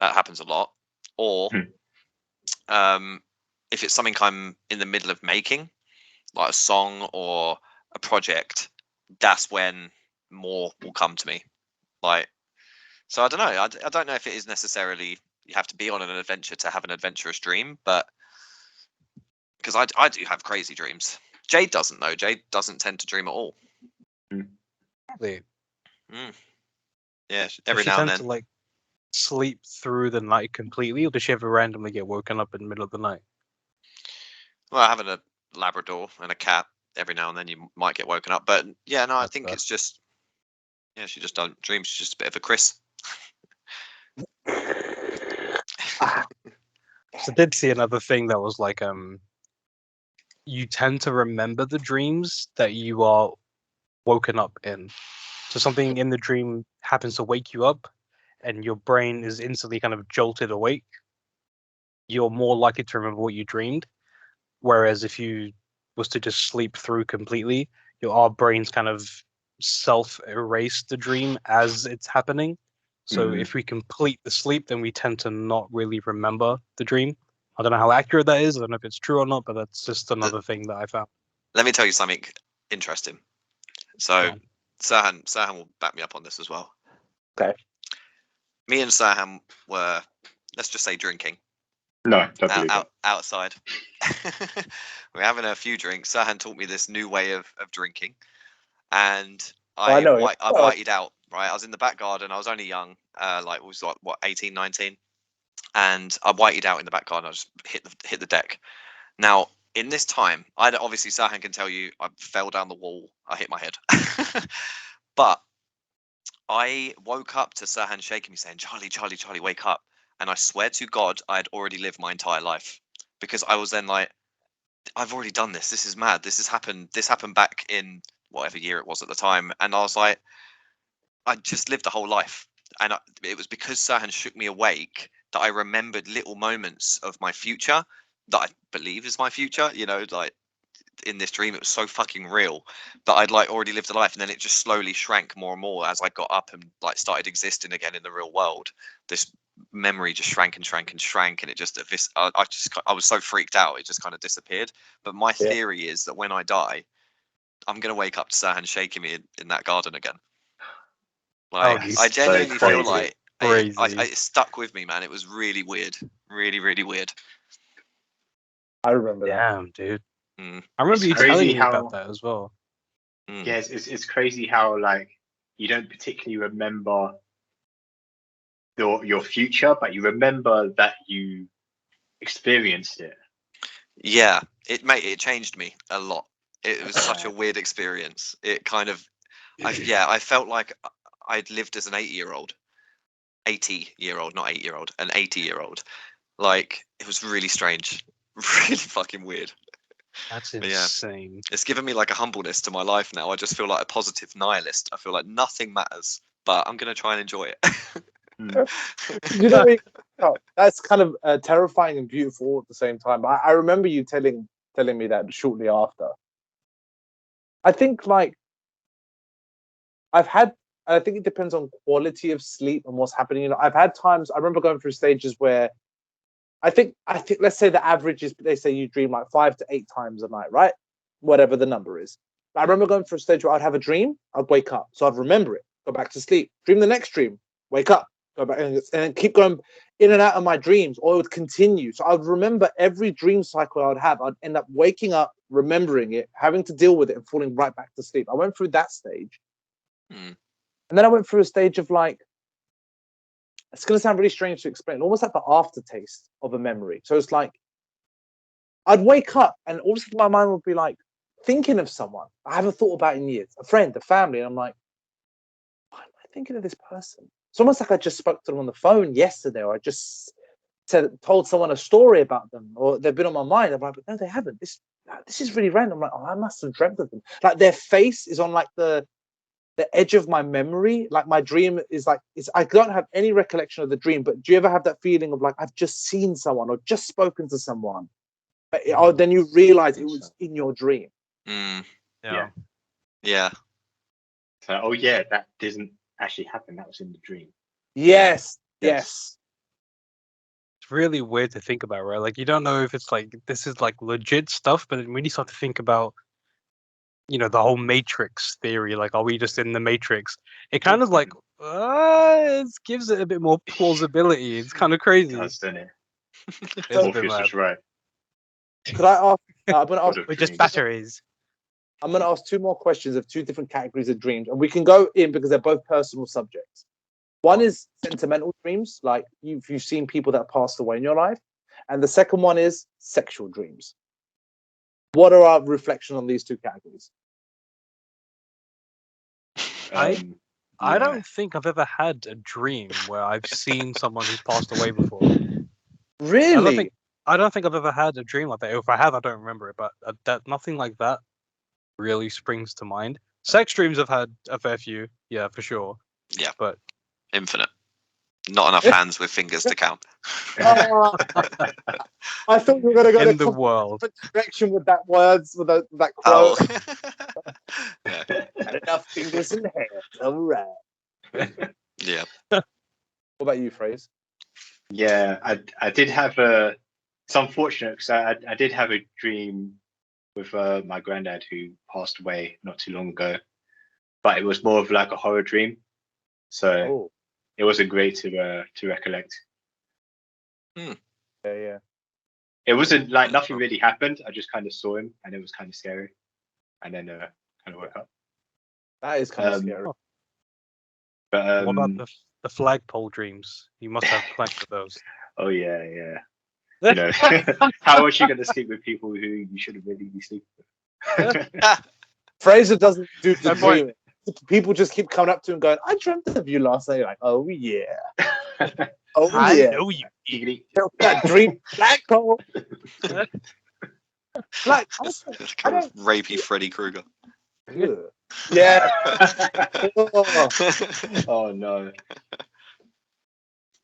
That happens a lot. Or if it's something I'm in the middle of making, like a song or a project, that's when more will come to me. Like, so I don't know. I don't know if it is necessarily you have to be on an adventure to have an adventurous dream, but because I do have crazy dreams. Jade doesn't though. Jade doesn't tend to dream at all. Really? Yeah, Does every she now and tend then. to like sleep through the night completely, or does she ever randomly get woken up in the middle of the night? Well, having a Labrador and a cat, every now and then you might get woken up. But yeah, no, I think it's just, yeah, she just don't dream. She's just a bit of a Chris. So I did see another thing that was like, you tend to remember the dreams that you are woken up in. So something in the dream happens to wake you up, and your brain is instantly kind of jolted awake. You're more likely to remember what you dreamed. Whereas if you was to just sleep through completely, our brains kind of self-erase the dream as it's happening. So if we complete the sleep, then we tend to not really remember the dream. I don't know how accurate that is. I don't know if it's true or not, but that's just another thing that I found. Let me tell you something interesting. So Serhan will back me up on this as well. Okay. Me and Serhan were, let's just say, drinking. No, don't believe it. Outside. We're having a few drinks. Serhan taught me this new way of drinking, and I whited out. Right, I was in the back garden. I was only young, was like what 18, 19, and I whited out in the back garden. I just hit the deck. Now, in this time, obviously Serhan can tell you I fell down the wall. I hit my head, but I woke up to Serhan shaking me, saying, "Charlie, Charlie, Charlie, wake up!" And I swear to God, I had already lived my entire life, because I was then like, I've already done this. This is mad. This happened back in whatever year it was at the time. And I was like, I just lived a whole life. And it was because Serhan shook me awake that I remembered little moments of my future that I believe is my future. You know, like in this dream, it was so fucking real that I'd like already lived a life. And then it just slowly shrank more and more as I got up and like started existing again in the real world. This memory just shrank and shrank and shrank, and it just I was so freaked out it just kind of disappeared. But my theory is that when I die, I'm gonna wake up to Serhan shaking me in that garden again. Like, I genuinely feel like it stuck with me, man. It was really weird, really, really weird. I remember that. Damn, dude. I remember you telling me about that as well. Yeah, it's crazy how like you don't particularly remember your future, but you remember that you experienced it. Yeah, it changed me a lot. It was such a weird experience. It kind of, I felt like I'd lived as an 80-year-old, not 8-year-old, an 80-year-old. Like, it was really strange, really fucking weird. That's insane. It's given me like a humbleness to my life now. I just feel like a positive nihilist. I feel like nothing matters, but I'm gonna try and enjoy it. You know, that's kind of terrifying and beautiful at the same time. I remember you telling me that shortly after. I think like I think it depends on quality of sleep and what's happening. You know, I've had times. I remember going through stages where I think let's say the average is, they say you dream like 5 to 8 times a night, right? Whatever the number is. I remember going through a stage where I'd have a dream, I'd wake up, so I'd remember it, go back to sleep, dream the next dream, wake up, go back, and keep going in and out of my dreams, or it would continue. So I would remember every dream cycle I would have. I'd end up waking up, remembering it, having to deal with it, and falling right back to sleep. I went through that stage. And then I went through a stage of like, it's going to sound really strange to explain, almost like the aftertaste of a memory. So it's like, I'd wake up and all of a sudden my mind would be like, thinking of someone I haven't thought about in years, a friend, a family, and I'm like, why am I thinking of this person? It's almost like I just spoke to them on the phone yesterday, or I just told someone a story about them, or they've been on my mind. I'm like, but no, they haven't. This is really random. I'm like, oh, I must have dreamt of them. Like their face is on like the edge of my memory. Like my dream is like, I don't have any recollection of the dream, but do you ever have that feeling of like, I've just seen someone or just spoken to someone, but then you realize it was in your dream. Yeah. So, oh yeah, that didn't actually happen. That was in the dream. Yes. It's really weird to think about, right? Like you don't know if it's like this is like legit stuff, but when you start to think about, you know, the whole Matrix theory, like are we just in the Matrix? It kind of like it gives it a bit more plausibility. It's kind of crazy. Doesn't it? Morpheus is right. Could I ask? I'm going to ask. With just batteries. I'm going to ask two more questions of two different categories of dreams, and we can go in because they're both personal subjects. One is sentimental dreams, like you've seen people that passed away in your life, and the second one is sexual dreams. What are our reflections on these two categories? I don't think I've ever had a dream where I've seen someone who's passed away before. Really? I don't think I've ever had a dream like that. If I have, I don't remember it, but nothing like that really springs to mind. Sex dreams I've had a fair few, yeah, for sure. Yeah, but infinite. Not enough hands with fingers to count. I thought you were going to go in the world direction with that words with that quote. Had enough fingers and hands. All right. Yeah. What about you, Fraser? Yeah, I did have a. It's unfortunate because I did have a dream with my granddad who passed away not too long ago, but it was more of like a horror dream, so it wasn't great to recollect. Yeah. It wasn't like nothing really happened. I just kind of saw him, and it was kind of scary, and then kind of woke up. That is kind of scary. But what about the flagpole dreams? You must have plenty of those. Oh yeah. You know, how was you going to sleep with people who you shouldn't really be sleeping with? Fraser doesn't do the dreaming. People just keep coming up to him going, I dreamt of you last night. You're like, oh yeah. Oh I yeah. know you. That dream flagpole. Like, kind of rapey Freddy Krueger. Yeah. Oh no.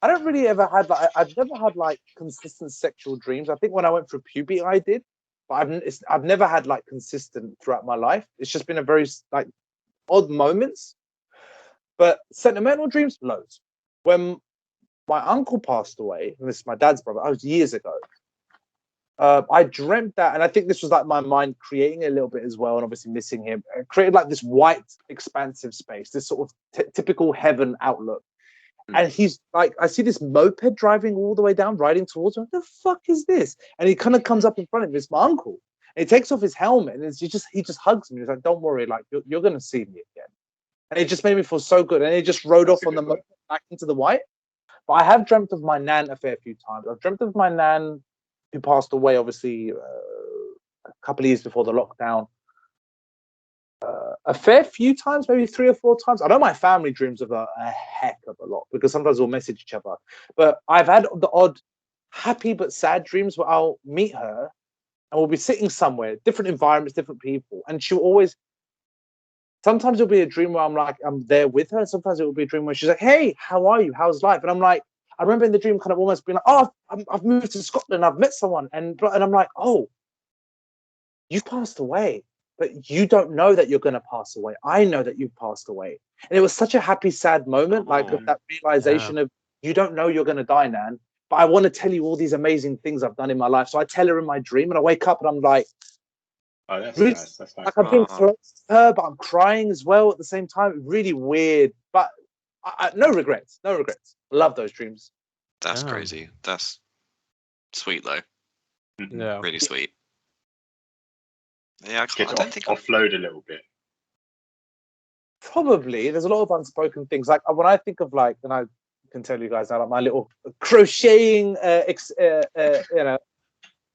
I don't really ever had like I've never had like consistent sexual dreams. I think when I went through puberty, I did, but I've never had like consistent throughout my life. It's just been a very like odd moments. But sentimental dreams, loads. When my uncle passed away, and this is my dad's brother, I was years ago. I dreamt that, and I think this was like my mind creating a little bit as well, and obviously missing him. It created like this white, expansive space, this sort of typical heaven outlook. And he's like, I see this moped driving all the way down, riding towards me. What the fuck is this? And he kind of comes up in front of me. It's my uncle. And he takes off his helmet, and he just hugs me. He's like, "Don't worry, like you're gonna see me again." And it just made me feel so good. And he just rode off on the moped back into the white. But I have dreamt of my nan a fair few times. I've dreamt of my nan who passed away, obviously, a couple of years before the lockdown. A fair few times, maybe 3 or 4 times. I know my family dreams of a heck of a lot because sometimes we'll message each other. But I've had the odd happy but sad dreams where I'll meet her and we'll be sitting somewhere, different environments, different people. And she'll always, sometimes it'll be a dream where I'm like, I'm there with her. And sometimes it will be a dream where she's like, hey, how are you? How's life? And I'm like, I remember in the dream kind of almost being like, oh, I've moved to Scotland. I've met someone. And I'm like, oh, you've passed away. But you don't know that you're going to pass away. I know that you've passed away. And it was such a happy, sad moment, like of that realization of you don't know you're going to die, Nan. But I want to tell you all these amazing things I've done in my life. So I tell her in my dream and I wake up and I'm like, Oh, that's Really, nice. That's nice. like I'm being close to her, but I'm crying as well at the same time. Really weird, but no regrets. No regrets. Love those dreams. That's crazy. That's sweet though. Yeah. Really sweet. Yeah, I Get don't think offload a little bit. Probably there's a lot of unspoken things. Like when I think of like, and I can tell you guys now, like my little crocheting,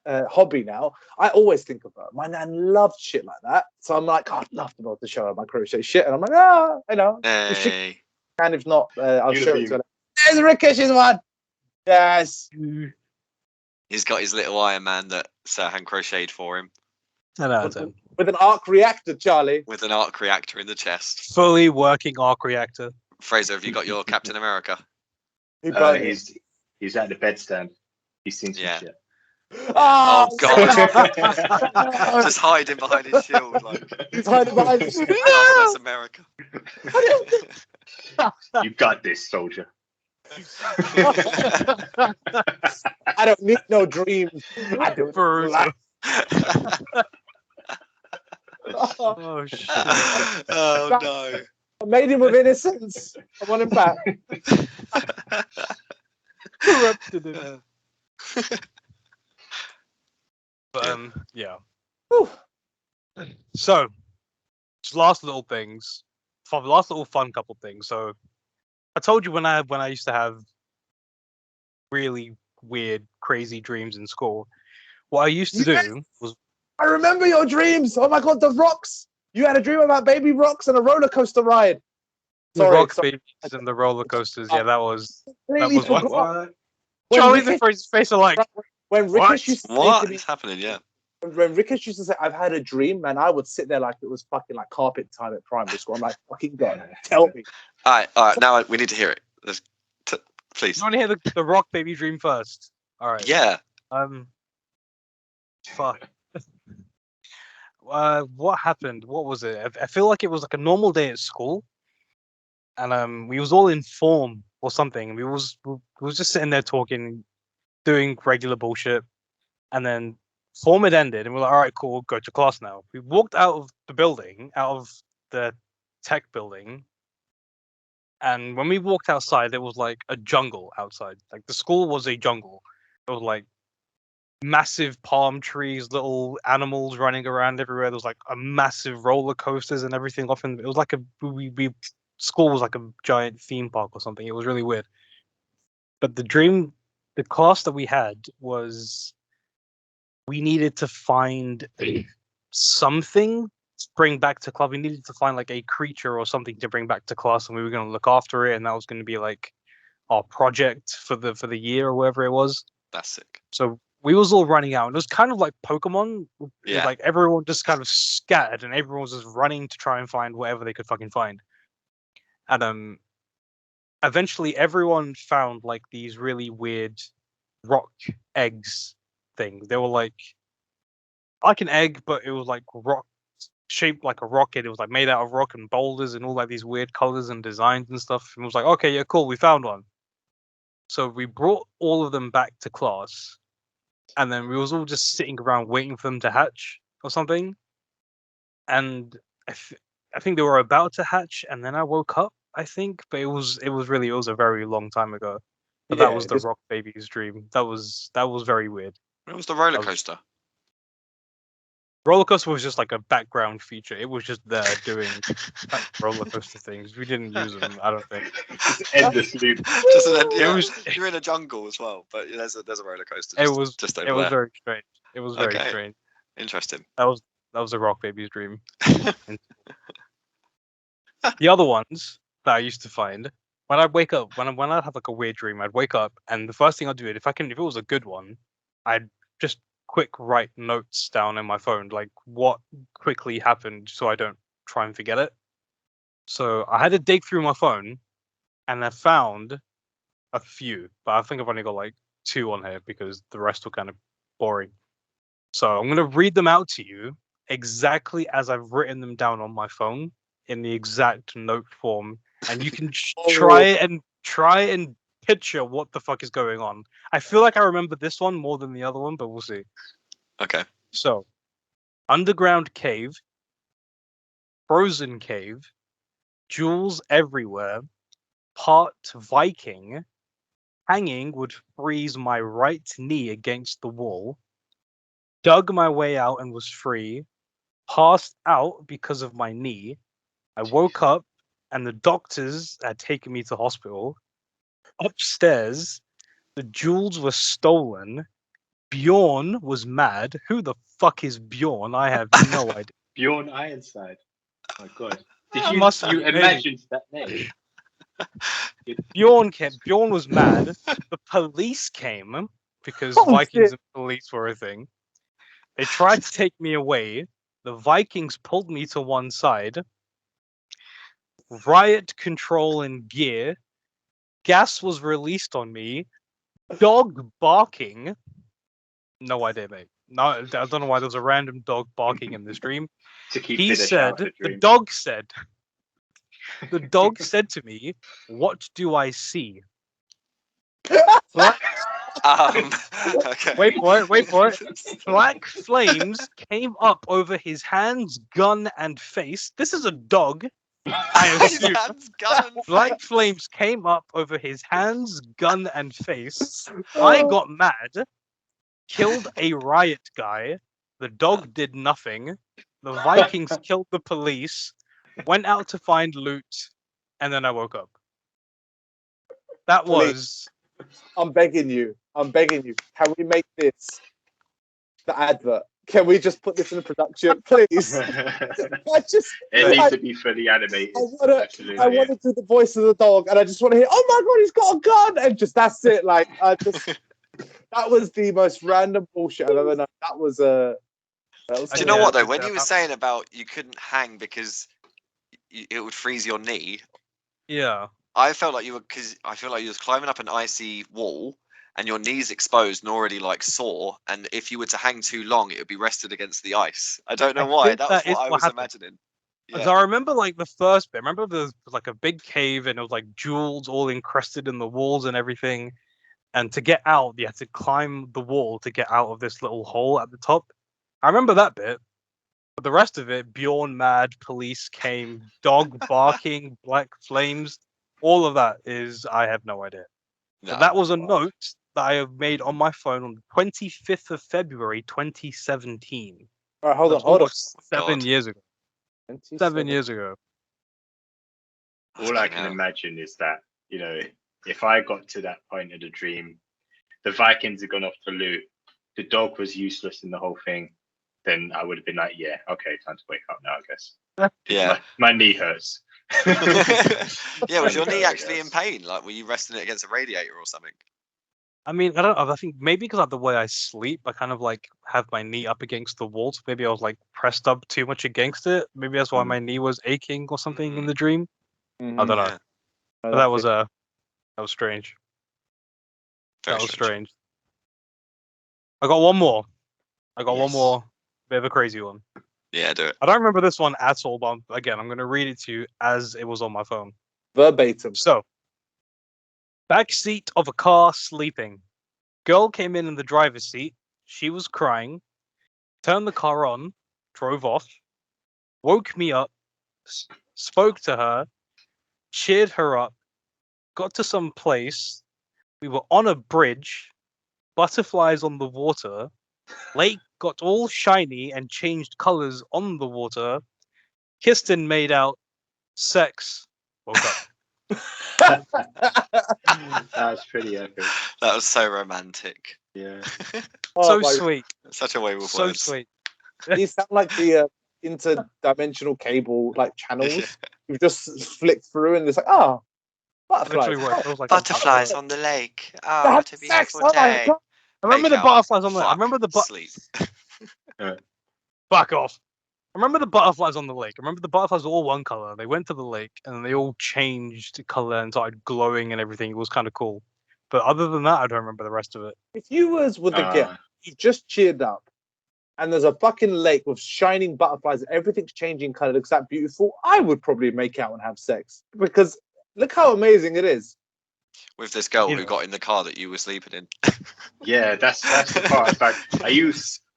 hobby now. I always think of her. My nan loved shit like that, so I'm like, I'd love to be able to show her my crochet shit, and I'm like, I know. If she can, if not, I'll show it to her. There's Rikish's one. Yes. He's got his little Iron Man that Serhan crocheted for him. With an arc reactor, Charlie. With an arc reactor in the chest. Fully working arc reactor. Fraser, have you got your Captain America? He's at the bedstand. He's seen some shit. Oh God! Just hiding behind his shield, like he's hiding behind his shield. That's America. You got this, soldier. I don't need no dreams. I do it. Oh shit! Oh no! I made him with innocence. I want him back. Corrupted him. But yeah. Whew. So, just last little things, last little fun couple things. So, I told you when I used to have really weird, crazy dreams in school. What I used to do was. I remember your dreams. Oh my God, the rocks. You had a dream about baby rocks and a roller coaster ride. The rock babies and the roller coasters. Yeah, that was what? Charlie's and Fraser's face are like. When Rickish used to what say to me, is happening? Yeah. When Rickish used to say, "I've had a dream," man, I would sit there like it was fucking like carpet time at primary school. I'm like, "Fucking God, tell me." All right. Now we need to hear it. Please. You want to hear the rock baby dream first? All right. Yeah. Fuck. What happened? What was it? I feel like it was like a normal day at school, and we was all in form or something. We was just sitting there talking, doing regular bullshit, and then form had ended, and we're like, all right, cool, we'll go to class now. We walked out of the building, out of the tech building, and when we walked outside, there was like a jungle outside. Like the school was a jungle. It was like massive palm trees, little animals running around everywhere. There was like a massive roller coasters and everything. Often it was like school was like a giant theme park or something. It was really weird. But the class that we had was we needed to find something to bring back to class. We needed to find like a creature or something to bring back to class, and we were going to look after it, and that was going to be like our project for the year or whatever it was. That's sick. So we was all running out, and it was kind of like Pokemon. Yeah. Like everyone just kind of scattered, and everyone was just running to try and find whatever they could fucking find. And eventually everyone found like these really weird rock eggs things. They were like an egg, but it was like rock shaped like a rocket. It was like made out of rock and boulders and all like these weird colors and designs and stuff. And it was like, okay, yeah, cool, we found one. So we brought all of them back to class, and then we was all just sitting around waiting for them to hatch or something. And I think they were about to hatch, and then I woke up, I think, but it was a very long time ago. But that was the rock baby's dream. That was very weird. What was the roller coaster? Roller coaster was just like a background feature. It was just there doing roller coaster things. We didn't use them, I don't think. It's endless loop. You're in a jungle as well, but there's a roller coaster. It was very strange. It was very Okay. strange. Interesting. That was a rock baby's dream. The other ones that I used to find when I'd wake up, when I'd have like a weird dream, I'd wake up, and the first thing I'd do, if it was a good one, I'd just quick write notes down in my phone, like what quickly happened, so I don't try and forget it. So I had to dig through my phone, and I found a few, but I think I've only got like 2 on here because the rest were kind of boring. So I'm gonna read them out to you exactly as I've written them down on my phone in the exact note form, and you can try and picture what the fuck is going on. I feel like I remember this one more than the other one, but we'll see. Okay. So underground cave, frozen cave, jewels everywhere, part Viking, hanging would freeze my right knee against the wall, dug my way out and was free, passed out because of my knee. I woke up and the doctors had taken me to hospital. Upstairs, the jewels were stolen. Bjorn was mad. Who the fuck is Bjorn? I have no idea. Bjorn Ironside. Oh my god. That Did must you be maybe. imagine that name? Bjorn was mad. The police came because Vikings and police were a thing. They tried to take me away. The Vikings pulled me to one side. Riot control in gear. Gas was released on me. Dog barking. No idea, mate. No, I don't know why there's a random dog barking in this dream. To keep He it a said, childhood the dream. dog said, the dog said to me, "What do I see?" Okay. Wait for it. Black flames came up over his hands, gun, and face. This is a dog. I assume. Black flames came up over his hands, gun, and face. I got mad, killed a riot guy. The dog did nothing. The Vikings killed the police, went out to find loot, and then I woke up. That was... I'm begging you. Can we make this the advert? Can we just put this in the production, please? It needs to be fully animated. I want to do the voice of the dog, and I just want to hear, "Oh my god, he's got a gun!" And just that's it. Like, that was the most random bullshit I've ever known. That was Do you know what though? When you were saying about you couldn't hang because it would freeze your knee. Yeah. I felt like you were I feel like you was climbing up an icy wall and your knees exposed and already like sore. And if you were to hang too long, it would be rested against the ice. I don't know why. That was what I was imagining. Yeah. I remember like the first bit. I remember there was like a big cave and it was like jewels all encrusted in the walls and everything. And to get out, you had to climb the wall to get out of this little hole at the top. I remember that bit. But the rest of it, Bjorn mad, police came, dog barking, black flames, all of that is, I have no idea. No, that was a note that I have made on my phone on the 25th of February, 2017. All right, hold on. 7 years ago. 7 years ago. All I can imagine is that, you know, if I got to that point of the dream, the Vikings had gone off to loot, the dog was useless in the whole thing, then I would have been like, yeah, okay, time to wake up now, I guess. Yeah. My knee hurts. Yeah, was your knee actually in pain? Like, were you resting it against a radiator or something? I mean, I don't know. I think maybe because of the way I sleep, I kind of like have my knee up against the wall. So maybe I was like pressed up too much against it. Maybe that's why my knee was aching or something in the dream. I don't know. Yeah. But that was strange. That was strange. I got one more. One more bit of a crazy one. Yeah, do it. I don't remember this one at all, but again, I'm going to read it to you as it was on my phone. Verbatim. So, back seat of a car sleeping. Girl came in the driver's seat. She was crying. Turned the car on. Drove off. Woke me up. Spoke to her. Cheered her up. Got to some place. We were on a bridge. Butterflies on the water. Lake got all shiny and changed colors on the water. Kissed and made out. Sex. Woke up. That was pretty epic. That was so romantic. Yeah. So sweet. Such a way with so words. Sweet. These sound like the interdimensional cable like channels. You've just flicked through and it's like, butterflies. Butterflies on the lake. Oh, what a beautiful day. I remember the butterflies on the lake. I remember the sleep. Fuck off. I remember the butterflies on the lake. I remember the butterflies were all one color. They went to the lake and they all changed color and started glowing and everything. It was kind of cool. But other than that, I don't remember the rest of it. If you were the girl, you've just cheered up, and there's a fucking lake with shining butterflies and everything's changing color, looks that beautiful, I would probably make out and have sex. Because look how amazing it is. With this girl Yeah. who got in the car that you were sleeping in. Yeah, that's the part. It's like,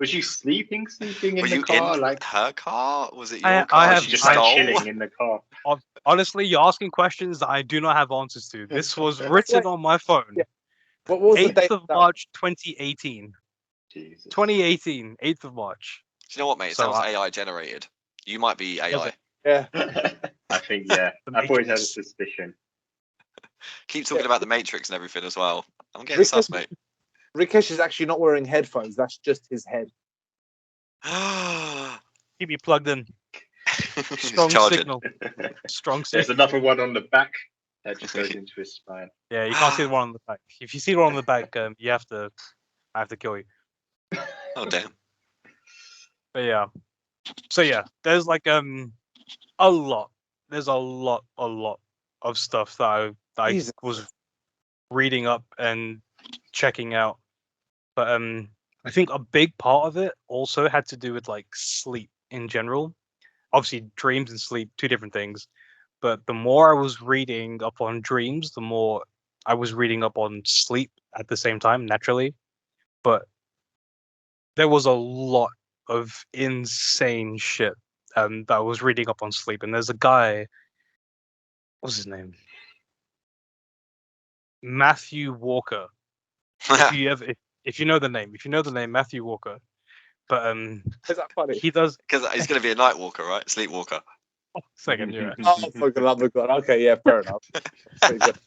was you sleeping in Were the you car? in like, her car? Was it I your car? have- She just just like stole? chilling in the car. Honestly, you're asking questions that I do not have answers to. This was written on my phone. Yeah. What was the 8th date? of March 2018. Jesus. 2018, 8th of March. Do you know what, mate? It So sounds I- AI generated. You might be Was AI. it? Yeah. I think, yeah. The I've always had a Matrix. suspicion. Keep talking about the Matrix and everything as well. I'm getting Rick, sus, mate. Rikesh is actually not wearing headphones. That's just his head. Keep you plugged in. It's Strong charging. signal. Strong There's signal. another one on the back that just goes into his spine. Yeah, you can't see the one on the back. If you see the one on the back, I have to kill you. Oh damn. But yeah. So yeah, there's like a lot. There's a lot of stuff that I Jesus. was reading up and checking out. But I think a big part of it also had to do with like sleep in general. Obviously, dreams and sleep, two different things. But the more I was reading up on dreams, the more I was reading up on sleep at the same time, naturally. But there was a lot of insane shit that I was reading up on sleep. And there's a guy, what's his name? Matthew Walker. If you know the name, Matthew Walker. But Is that funny? he does. Because he's going to be a night walker, right? Sleepwalker. Second, yeah. Oh, for the love of God. Okay, yeah, fair enough. Pretty good.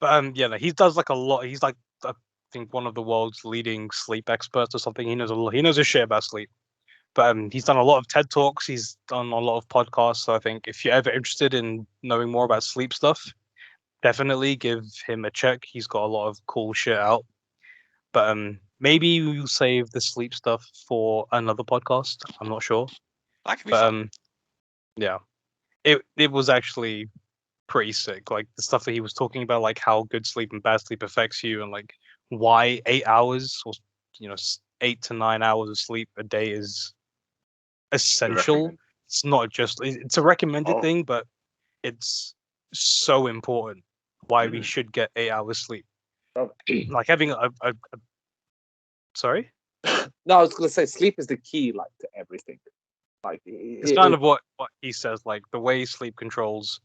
But yeah, no, he does like a lot. He's like, I think, one of the world's leading sleep experts or something. He knows a lot. He knows his shit about sleep. But he's done a lot of TED Talks. He's done a lot of podcasts. So I think if you're ever interested in knowing more about sleep stuff, definitely give him a check. He's got a lot of cool shit out. But maybe we'll save the sleep stuff for another podcast. I'm not sure. That could be But fun. yeah, it was actually pretty sick. Like the stuff that he was talking about, like how good sleep and bad sleep affects you, and like why 8 hours or 8 to 9 hours of sleep a day is essential. recommend. It's not just it's a recommended Oh. thing, but it's so important why we should get 8 hours sleep. Like having a sorry? No, I was gonna say sleep is the key, like, to everything. Like It's kind of what he says, like the way sleep controls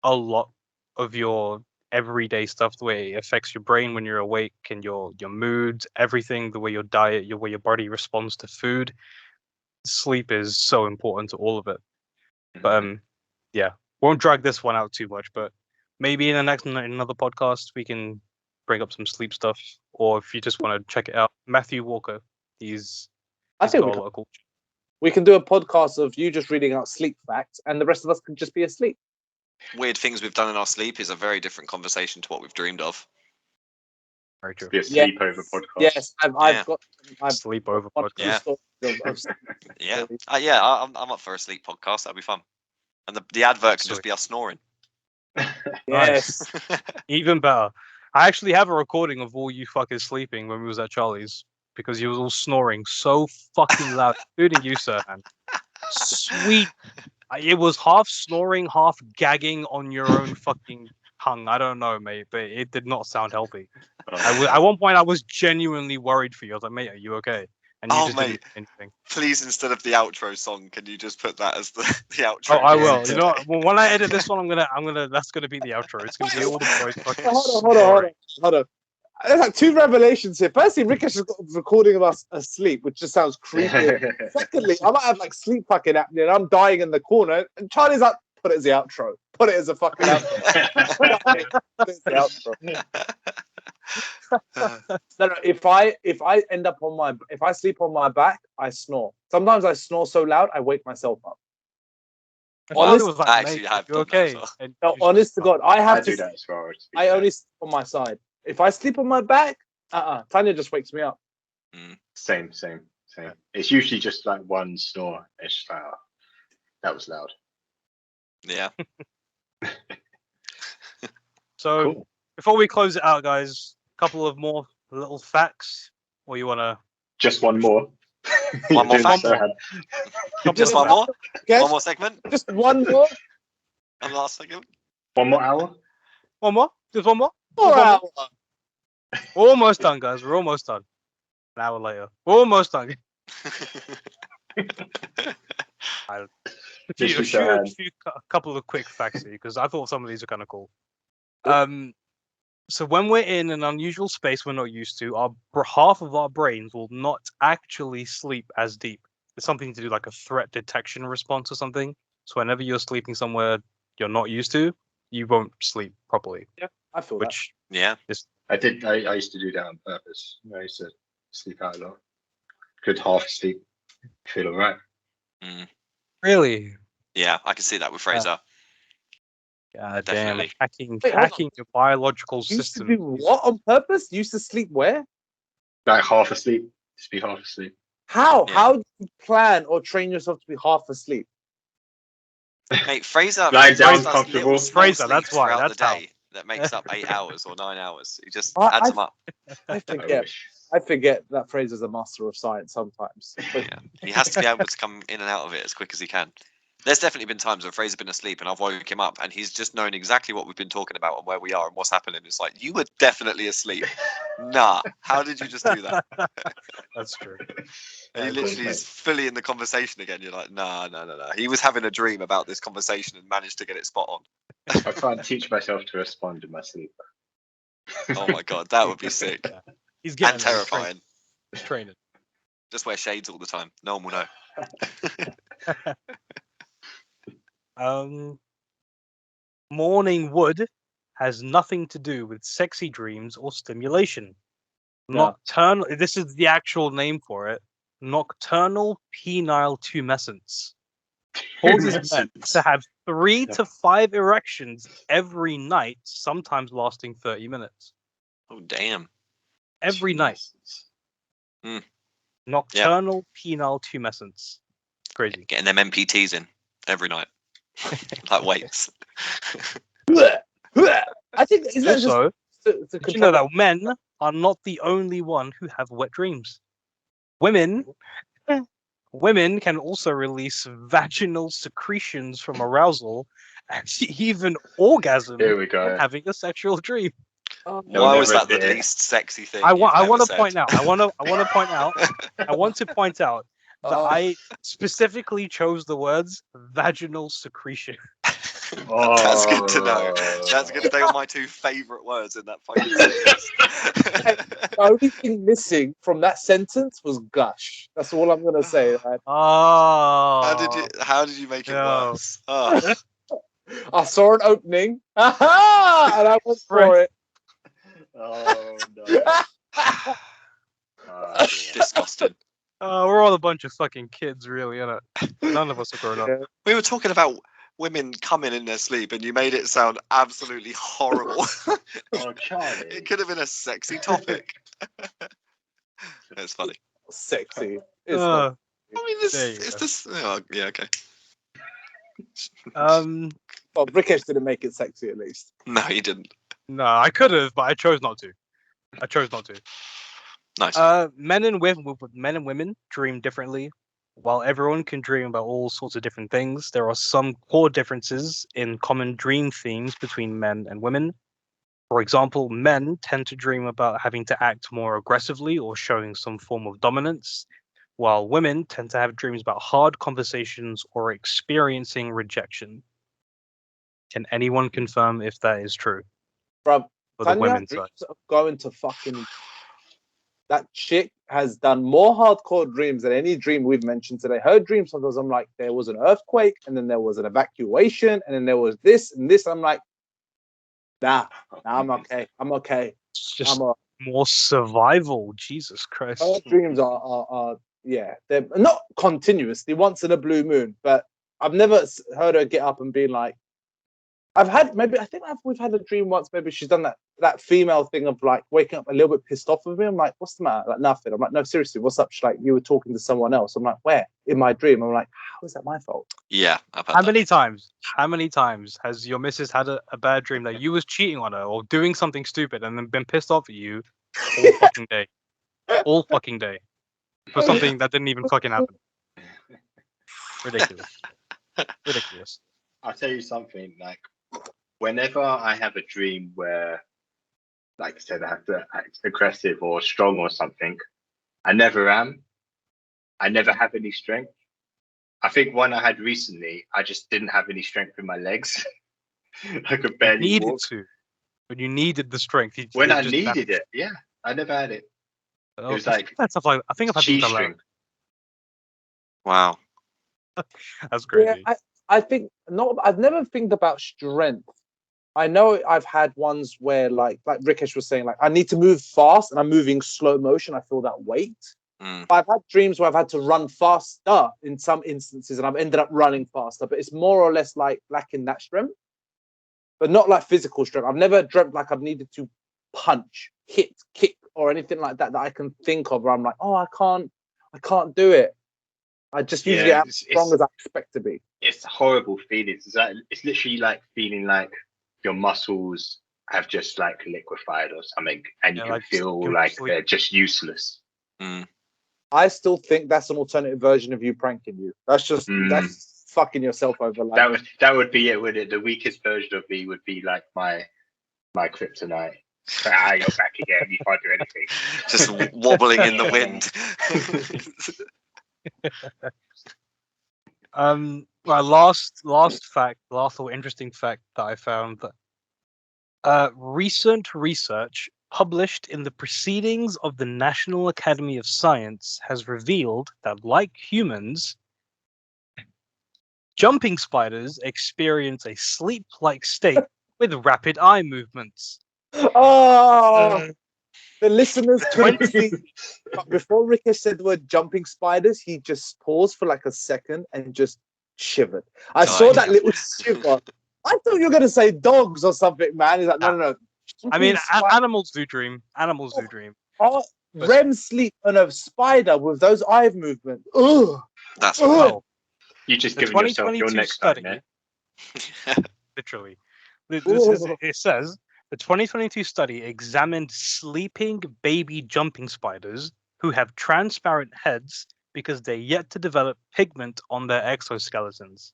a lot of your everyday stuff, the way it affects your brain when you're awake and your mood, everything, the way your diet, the way your body responds to food. Sleep is so important to all of it. But yeah, won't drag this one out too much, but maybe in another podcast we can bring up some sleep stuff, or if you just want to check it out, Matthew Walker, he's I think got a lot of cool shit. we can do a podcast of you just reading out sleep facts, and the rest of us can just be asleep. Weird things we've done in our sleep is a very different conversation to what we've dreamed of. Very true. Be a sleepover podcast. Yes, I've Yeah. got Sleepover one or two podcast. stories of Yeah, yeah, I'm up for a sleep podcast. That'd be fun. And the advert can just Sweet. be us snoring. yes. Even better. I actually have a recording of all you fuckers sleeping when we was at Charlie's, because you was all snoring so fucking loud, including you, Serhan. Sweet. It was half snoring, half gagging on your own fucking tongue. I don't know, mate, but it did not sound healthy. At one point, I was genuinely worried for you. I was like, mate, are you okay? And you Oh, just mate. didn't do anything. Please, instead of the outro song, can you just put that as the outro? Oh, I will. You know what? Well, when I edit this one, that's gonna be the outro. It's gonna be all the boys fucking Hold on. There's like two revelations here. Firstly, Rikesh has got a recording of us asleep, which just sounds creepy. Secondly, I might have like sleep fucking apnea and I'm dying in the corner. And Charlie's like, put it as the outro. Put it as a fucking outro. Put it as the outro. No, if I end up if I sleep on my back, I snore. Sometimes I snore so loud I wake myself up. Honest, Honest, was like, I actually mate, have you done that as okay? well. And no, you honest to just- God, I I have do to. that as well. to be I fair. only sleep on my side. If I sleep on my back, Tanya just wakes me up. Same. It's usually just like one snore. It's just like, oh, that was loud. Yeah. So Cool. before we close it out, guys, a couple of more little facts, or you wanna? Just one more. One more Doing fact? so hard. Just one more? Guess? One more segment? Just one more. And last segment? One more hour. One more? Just one more? 4 hours. We're almost done, guys. We're almost done. An hour later. We're almost done. I'll shoot a couple of quick facts here because I thought some of these are kind of cool. So when we're in an unusual space we're not used to, half of our brains will not actually sleep as deep. It's something to do like a threat detection response or something. So whenever you're sleeping somewhere you're not used to, you won't sleep properly. Yeah, I feel Which, yeah. I used to do that on purpose. I used to sleep out a lot. Good half sleep. Feel alright. Really? Yeah, I can see that with Fraser. God Definitely. Damn, hacking your biological system. Used to do what on purpose? Used to sleep where? Like half asleep. Just be half asleep. How? Yeah. How do you plan or train yourself to be half asleep? Mate, Fraser lying down does comfortable. Fraser, that's why. Throughout That's the how. day that makes up 8 hours or 9 hours. He just adds them up. I forget that Fraser's a master of science sometimes. Yeah. He has to be able to come in and out of it as quick as he can. There's definitely been times where Fraser's been asleep and I've woke him up and he's just known exactly what we've been talking about and where we are and what's happening. It's like, you were definitely asleep. Nah, how did you just do that? That's true. And he literally is fully in the conversation again. You're like, no. He was having a dream about this conversation and managed to get it spot on. I can't teach myself to respond in my sleep. Oh my God, that would be sick. Yeah. He's getting and terrifying. He's training. Just wear shades all the time. No one will know. Morning wood has nothing to do with sexy dreams or stimulation. Nocturnal. This is the actual name for it. Nocturnal penile tumescence causes men to have 3 to 5 erections every night, sometimes lasting 30 minutes. Oh damn! Every night. Nocturnal penile tumescence. Crazy. Getting them MPTs in every night, like weights. I think is that also, just did you know that men are not the only one who have wet dreams? Women can also release vaginal secretions from arousal and even orgasm Here we go. when having a sexual dream. Why was that the least sexy thing? I want to point out. I want to point out that I specifically chose the words vaginal secretion. That's good to know. That's good. They were my 2 favourite words in that fucking sentence. The only thing missing from that sentence was gush. That's all I'm gonna say. Right? How did you make it worse? Oh. I saw an opening, and I went for it. Oh no! Disgusting. We're all a bunch of fucking kids, really, innit? None of us are grown up. We were talking about women coming in their sleep, and you made it sound absolutely horrible. Oh, Charlie! It could have been a sexy topic. It's funny. Sexy. It's not. I mean, it's this. Oh, yeah, okay. Well, Rikesh didn't make it sexy, at least. No, he didn't. No, I could have, but I chose not to. Nice. Men and women dream differently. While everyone can dream about all sorts of different things, there are some core differences in common dream themes between men and women. For example, men tend to dream about having to act more aggressively or showing some form of dominance, while women tend to have dreams about hard conversations or experiencing rejection. Can anyone confirm if that is true? Bruv, For the women's side. Going to fucking... That chick has done more hardcore dreams than any dream we've mentioned today. Her dreams, sometimes I'm like, there was an earthquake, and then there was an evacuation, and then there was this and this. I'm like, nah, I'm okay. It's just more survival. Jesus Christ. Her dreams are yeah, they're not continuously, once in a blue moon, but I've never heard her get up and be like, we've had a dream once. Maybe she's done that female thing of like waking up a little bit pissed off with me. I'm like, what's the matter? Like, nothing. I'm like, no, seriously, what's up? She's like, you were talking to someone else. I'm like, where? In my dream. I'm like, how is that my fault? Yeah, I've had How many times has your missus had a bad dream that you was cheating on her or doing something stupid and then been pissed off at you all fucking day? All fucking day. For something that didn't even fucking happen. Ridiculous. I'll tell you something, like, whenever I have a dream where like I said, I have to act aggressive or strong or something. I never am. I never have any strength. I think one I had recently, I just didn't have any strength in my legs. I could barely needed walk. to. When you needed the strength, When I needed it, yeah, I never had it. It was like that's stuff like I think I've had things like G-string. Wow. that's crazy. Yeah, I think not. I've never think about strength. I know I've had ones where like Rikesh was saying, like I need to move fast and I'm moving slow motion. I feel that weight. But I've had dreams where I've had to run faster in some instances, and I've ended up running faster. But it's more or less like lacking that strength, but not like physical strength. I've never dreamt like I've needed to punch, hit, kick, or anything like that I can think of. Where I'm like, oh, I can't do it. I just usually am as strong as I expect to be. It's a horrible feeling. It's literally like feeling like your muscles have just like liquefied or something, and you can feel like they're just useless. I still think that's an alternative version of you pranking you. That's just that's fucking yourself over. Like that would be it. Would it? The weakest version of me would be like my kryptonite. You're back again. You can't do anything. Just wobbling in the wind. My last or interesting fact that I found that recent research published in the Proceedings of the National Academy of Science has revealed that, like humans, jumping spiders experience a sleep-like state with rapid eye movements. Oh, the listeners couldn't see. But before Rikesh said the word jumping spiders, he just paused for like a second and just shivered. I saw that little shiver. I thought you were going to say dogs or something, man. He's like, no. I mean, animals do dream. Animals do dream. Oh, REM sleep on a spider with those eye movements. Ugh. That's well. You just giving yourself your next study. Literally. It says the 2022 study examined sleeping baby jumping spiders who have transparent heads because they're yet to develop pigment on their exoskeletons.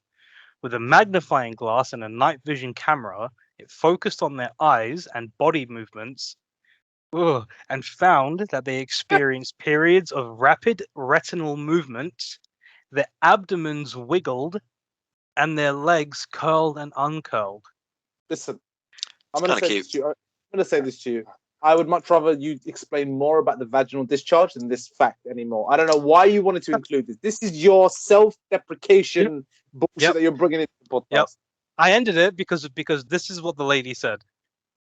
With a magnifying glass and a night vision camera, it focused on their eyes and body movements and found that they experienced periods of rapid retinal movement, their abdomens wiggled, and their legs curled and uncurled. Listen, I'm going to say this to you. I would much rather you explain more about the vaginal discharge than this fact anymore. I don't know why you wanted to include this. This is your self-deprecation bullshit that you're bringing into the podcast. Yep. I ended it because this is what the lady said.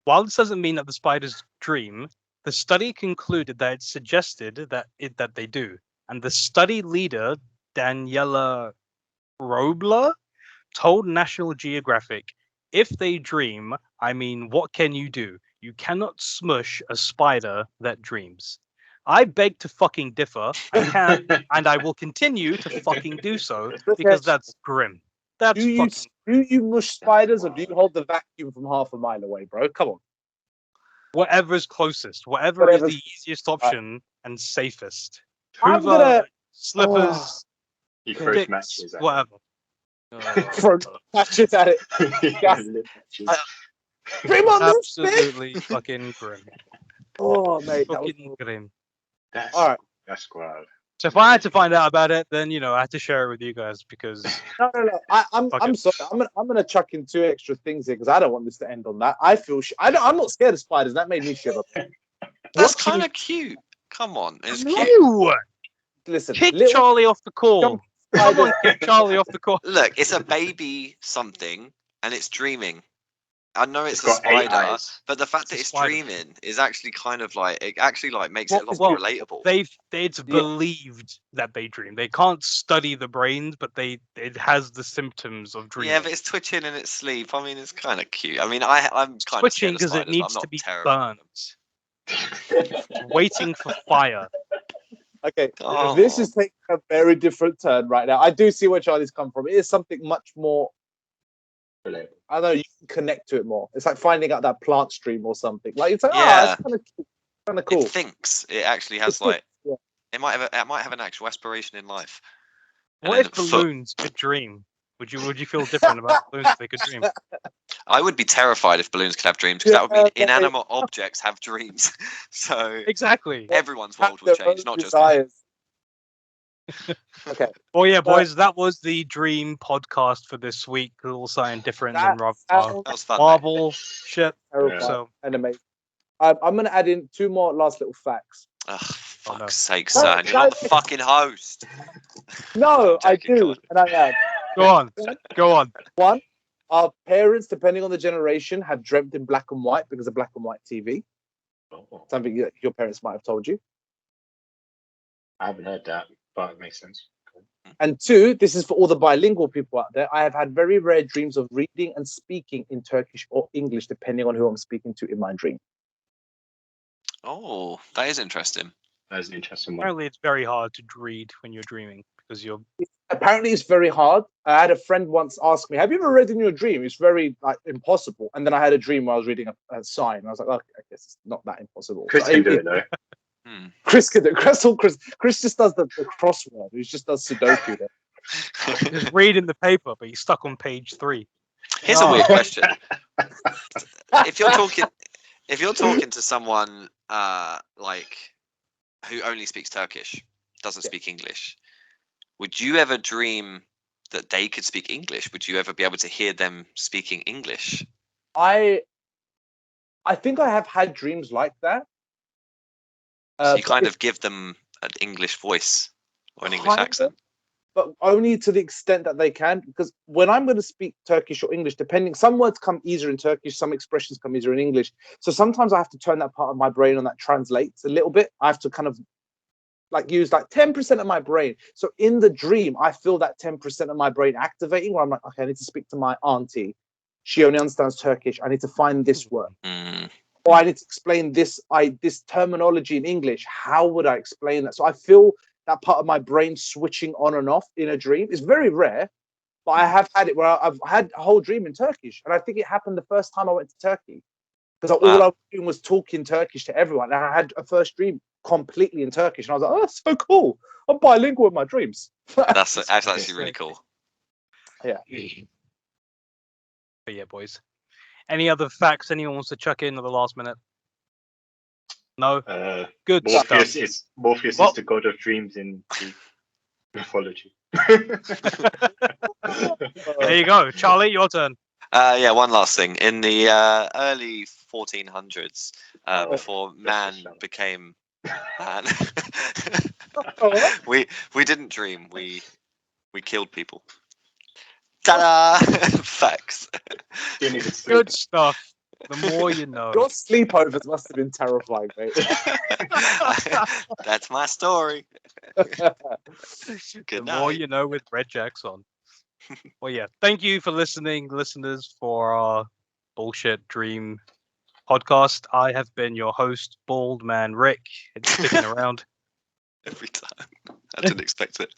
While this doesn't mean that the spiders dream, the study concluded that it suggested that they do. And the study leader, Daniela Robler, told National Geographic, "If they dream, I mean, what can you do? You cannot smush a spider that dreams." I beg to fucking differ. I can, and I will continue to fucking do so because that's grim. That's do you mush spiders or do you hold the vacuum from half a mile away, bro? Come on. Whatever's closest, whatever is the easiest option and safest. I'm gonna slippers. He throws matches at whatever. Throw matches at it. Dream on this, absolutely fucking grim. Oh mate, fucking grim. All right. That's wild. So if I had to find out about it, then I had to share it with you guys because no. I'm sorry. I'm gonna chuck in 2 extra things here because I don't want this to end on that. I feel I'm not scared of spiders. That made me shiver. That's kind of cute. Come on, it's cute. You listen, kick Charlie off the call. Come on, kick Charlie off the call. Look, it's a baby something, and it's dreaming. I know it's a spider, but the fact that it's dreaming is actually kind of like it actually like makes it a lot more relatable. It's believed that they dream. They can't study the brains, but it has the symptoms of dreaming. Yeah, but it's twitching in its sleep. I mean, it's kind of cute. I mean, I'm kind twitching because it needs to be burnt. Waiting for fire. Okay, this is taking a very different turn right now. I do see where Charlie's come from. It is something much more. I don't know. You can connect to it more. It's like finding out that plant stream or something. Like it's like, it's kind of cool. It thinks it actually has it might have an actual aspiration in life. What if balloons could dream? Would you feel different about balloons if they could dream? I would be terrified if balloons could have dreams, because that would mean inanimate objects have dreams. So Exactly. everyone's world will Their change, own not just mine. desires. Okay. Well, yeah, boys, that was the dream podcast for this week. A little something different than That sounds That was fun. mate. Marvel shit. terrifying So, and amazing. I'm going to add in 2 more last little facts. Oh, fuck's no. sake, No, Serhan. You're not the no. fucking host. No, I'm I joking, do, go on. and I am. go on. Go on. One, our parents, depending on the generation, have dreamt in black and white because of black and white TV. Oh, Something that your parents might have told you. I haven't heard that, but it makes sense. And 2, this is for all the bilingual people out there. I have had very rare dreams of reading and speaking in Turkish or English, depending on who I'm speaking to in my dream. Oh, that is interesting. That's an interesting one. Apparently, it's very hard to read when you're dreaming because you're. Apparently, it's very hard. I had a friend once ask me, "Have you ever read in your dream?" It's very impossible. And then I had a dream where I was reading a sign. I was like, "Okay, I guess it's not that impossible." Chris can do it though. Chris can do it. Chris just does the crossword. He just does Sudoku. Just reading the paper, but you're stuck on page 3. Here's a weird question. If you're talking to someone like who only speaks Turkish, doesn't speak English, would you ever dream that they could speak English? Would you ever be able to hear them speaking English? I think I have had dreams like that. So you kind of give them an English voice or an English Kind of. accent. But only to the extent that they can, because when I'm going to speak Turkish or English, depending, some words come easier in Turkish, some expressions come easier in English. So sometimes I have to turn that part of my brain on that translates a little bit. I have to kind of use 10% of my brain. So in the dream, I feel that 10% of my brain activating where I'm like, okay, I need to speak to my auntie. She only understands Turkish. I need to find this word. Or I need to explain this terminology in English. How would I explain that? So I feel that part of my brain switching on and off in a dream. It's very rare, but I have had it where I've had a whole dream in Turkish. And I think it happened the first time I went to Turkey. Because all I was doing was talking Turkish to everyone. And I had a first dream completely in Turkish. And I was like, oh, that's so cool. I'm bilingual in my dreams. That's actually really cool. Yeah. But yeah, boys. Any other facts anyone wants to chuck in at the last minute? No? Good Morpheus stuff. is the god of dreams in Greek mythology. There you go. Charlie, your turn. Yeah, one last thing. In the early 1400s, before man became man, we didn't dream. We killed people. Ta-da! Facts. Good stuff. The more you know. Your sleepovers must have been terrifying, mate. That's my story. The more you know with Red Jackson. Well, yeah. Thank you for listening, listeners, for our bullshit dream podcast. I have been your host, Bald Man Rick. It's sticking around. Every time. I didn't expect it.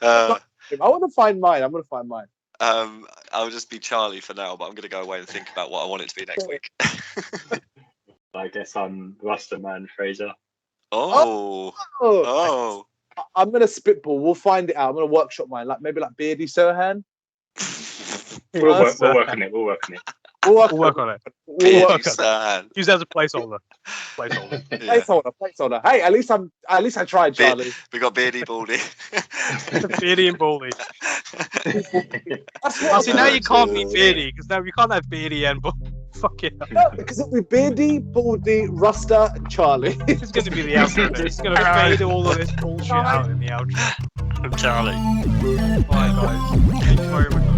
I want to find mine. I'm going to find mine. I'll just be Charlie for now, but I'm going to go away and think about what I want it to be next week. I guess I'm Rasta Man Fraser. Oh. I'm going to spitball. We'll find it out. I'm going to workshop mine. Maybe Beardy Serhan. We'll work on it. We'll work on it. We'll work on it. Use it as a placeholder. Placeholder. Hey, at least I tried, Charlie. We got Beardy, Baldy. Beardy and Baldy. See, now you can't be Beardy, because now you can't have Beardy and Baldy. Fuck it. No, because it'll be Beardy, Baldy, Rasta, Charlie. It's going to be the outro. It's going to fade all of this bullshit out in the outro. I'm Charlie. Bye, guys. Thank you very much.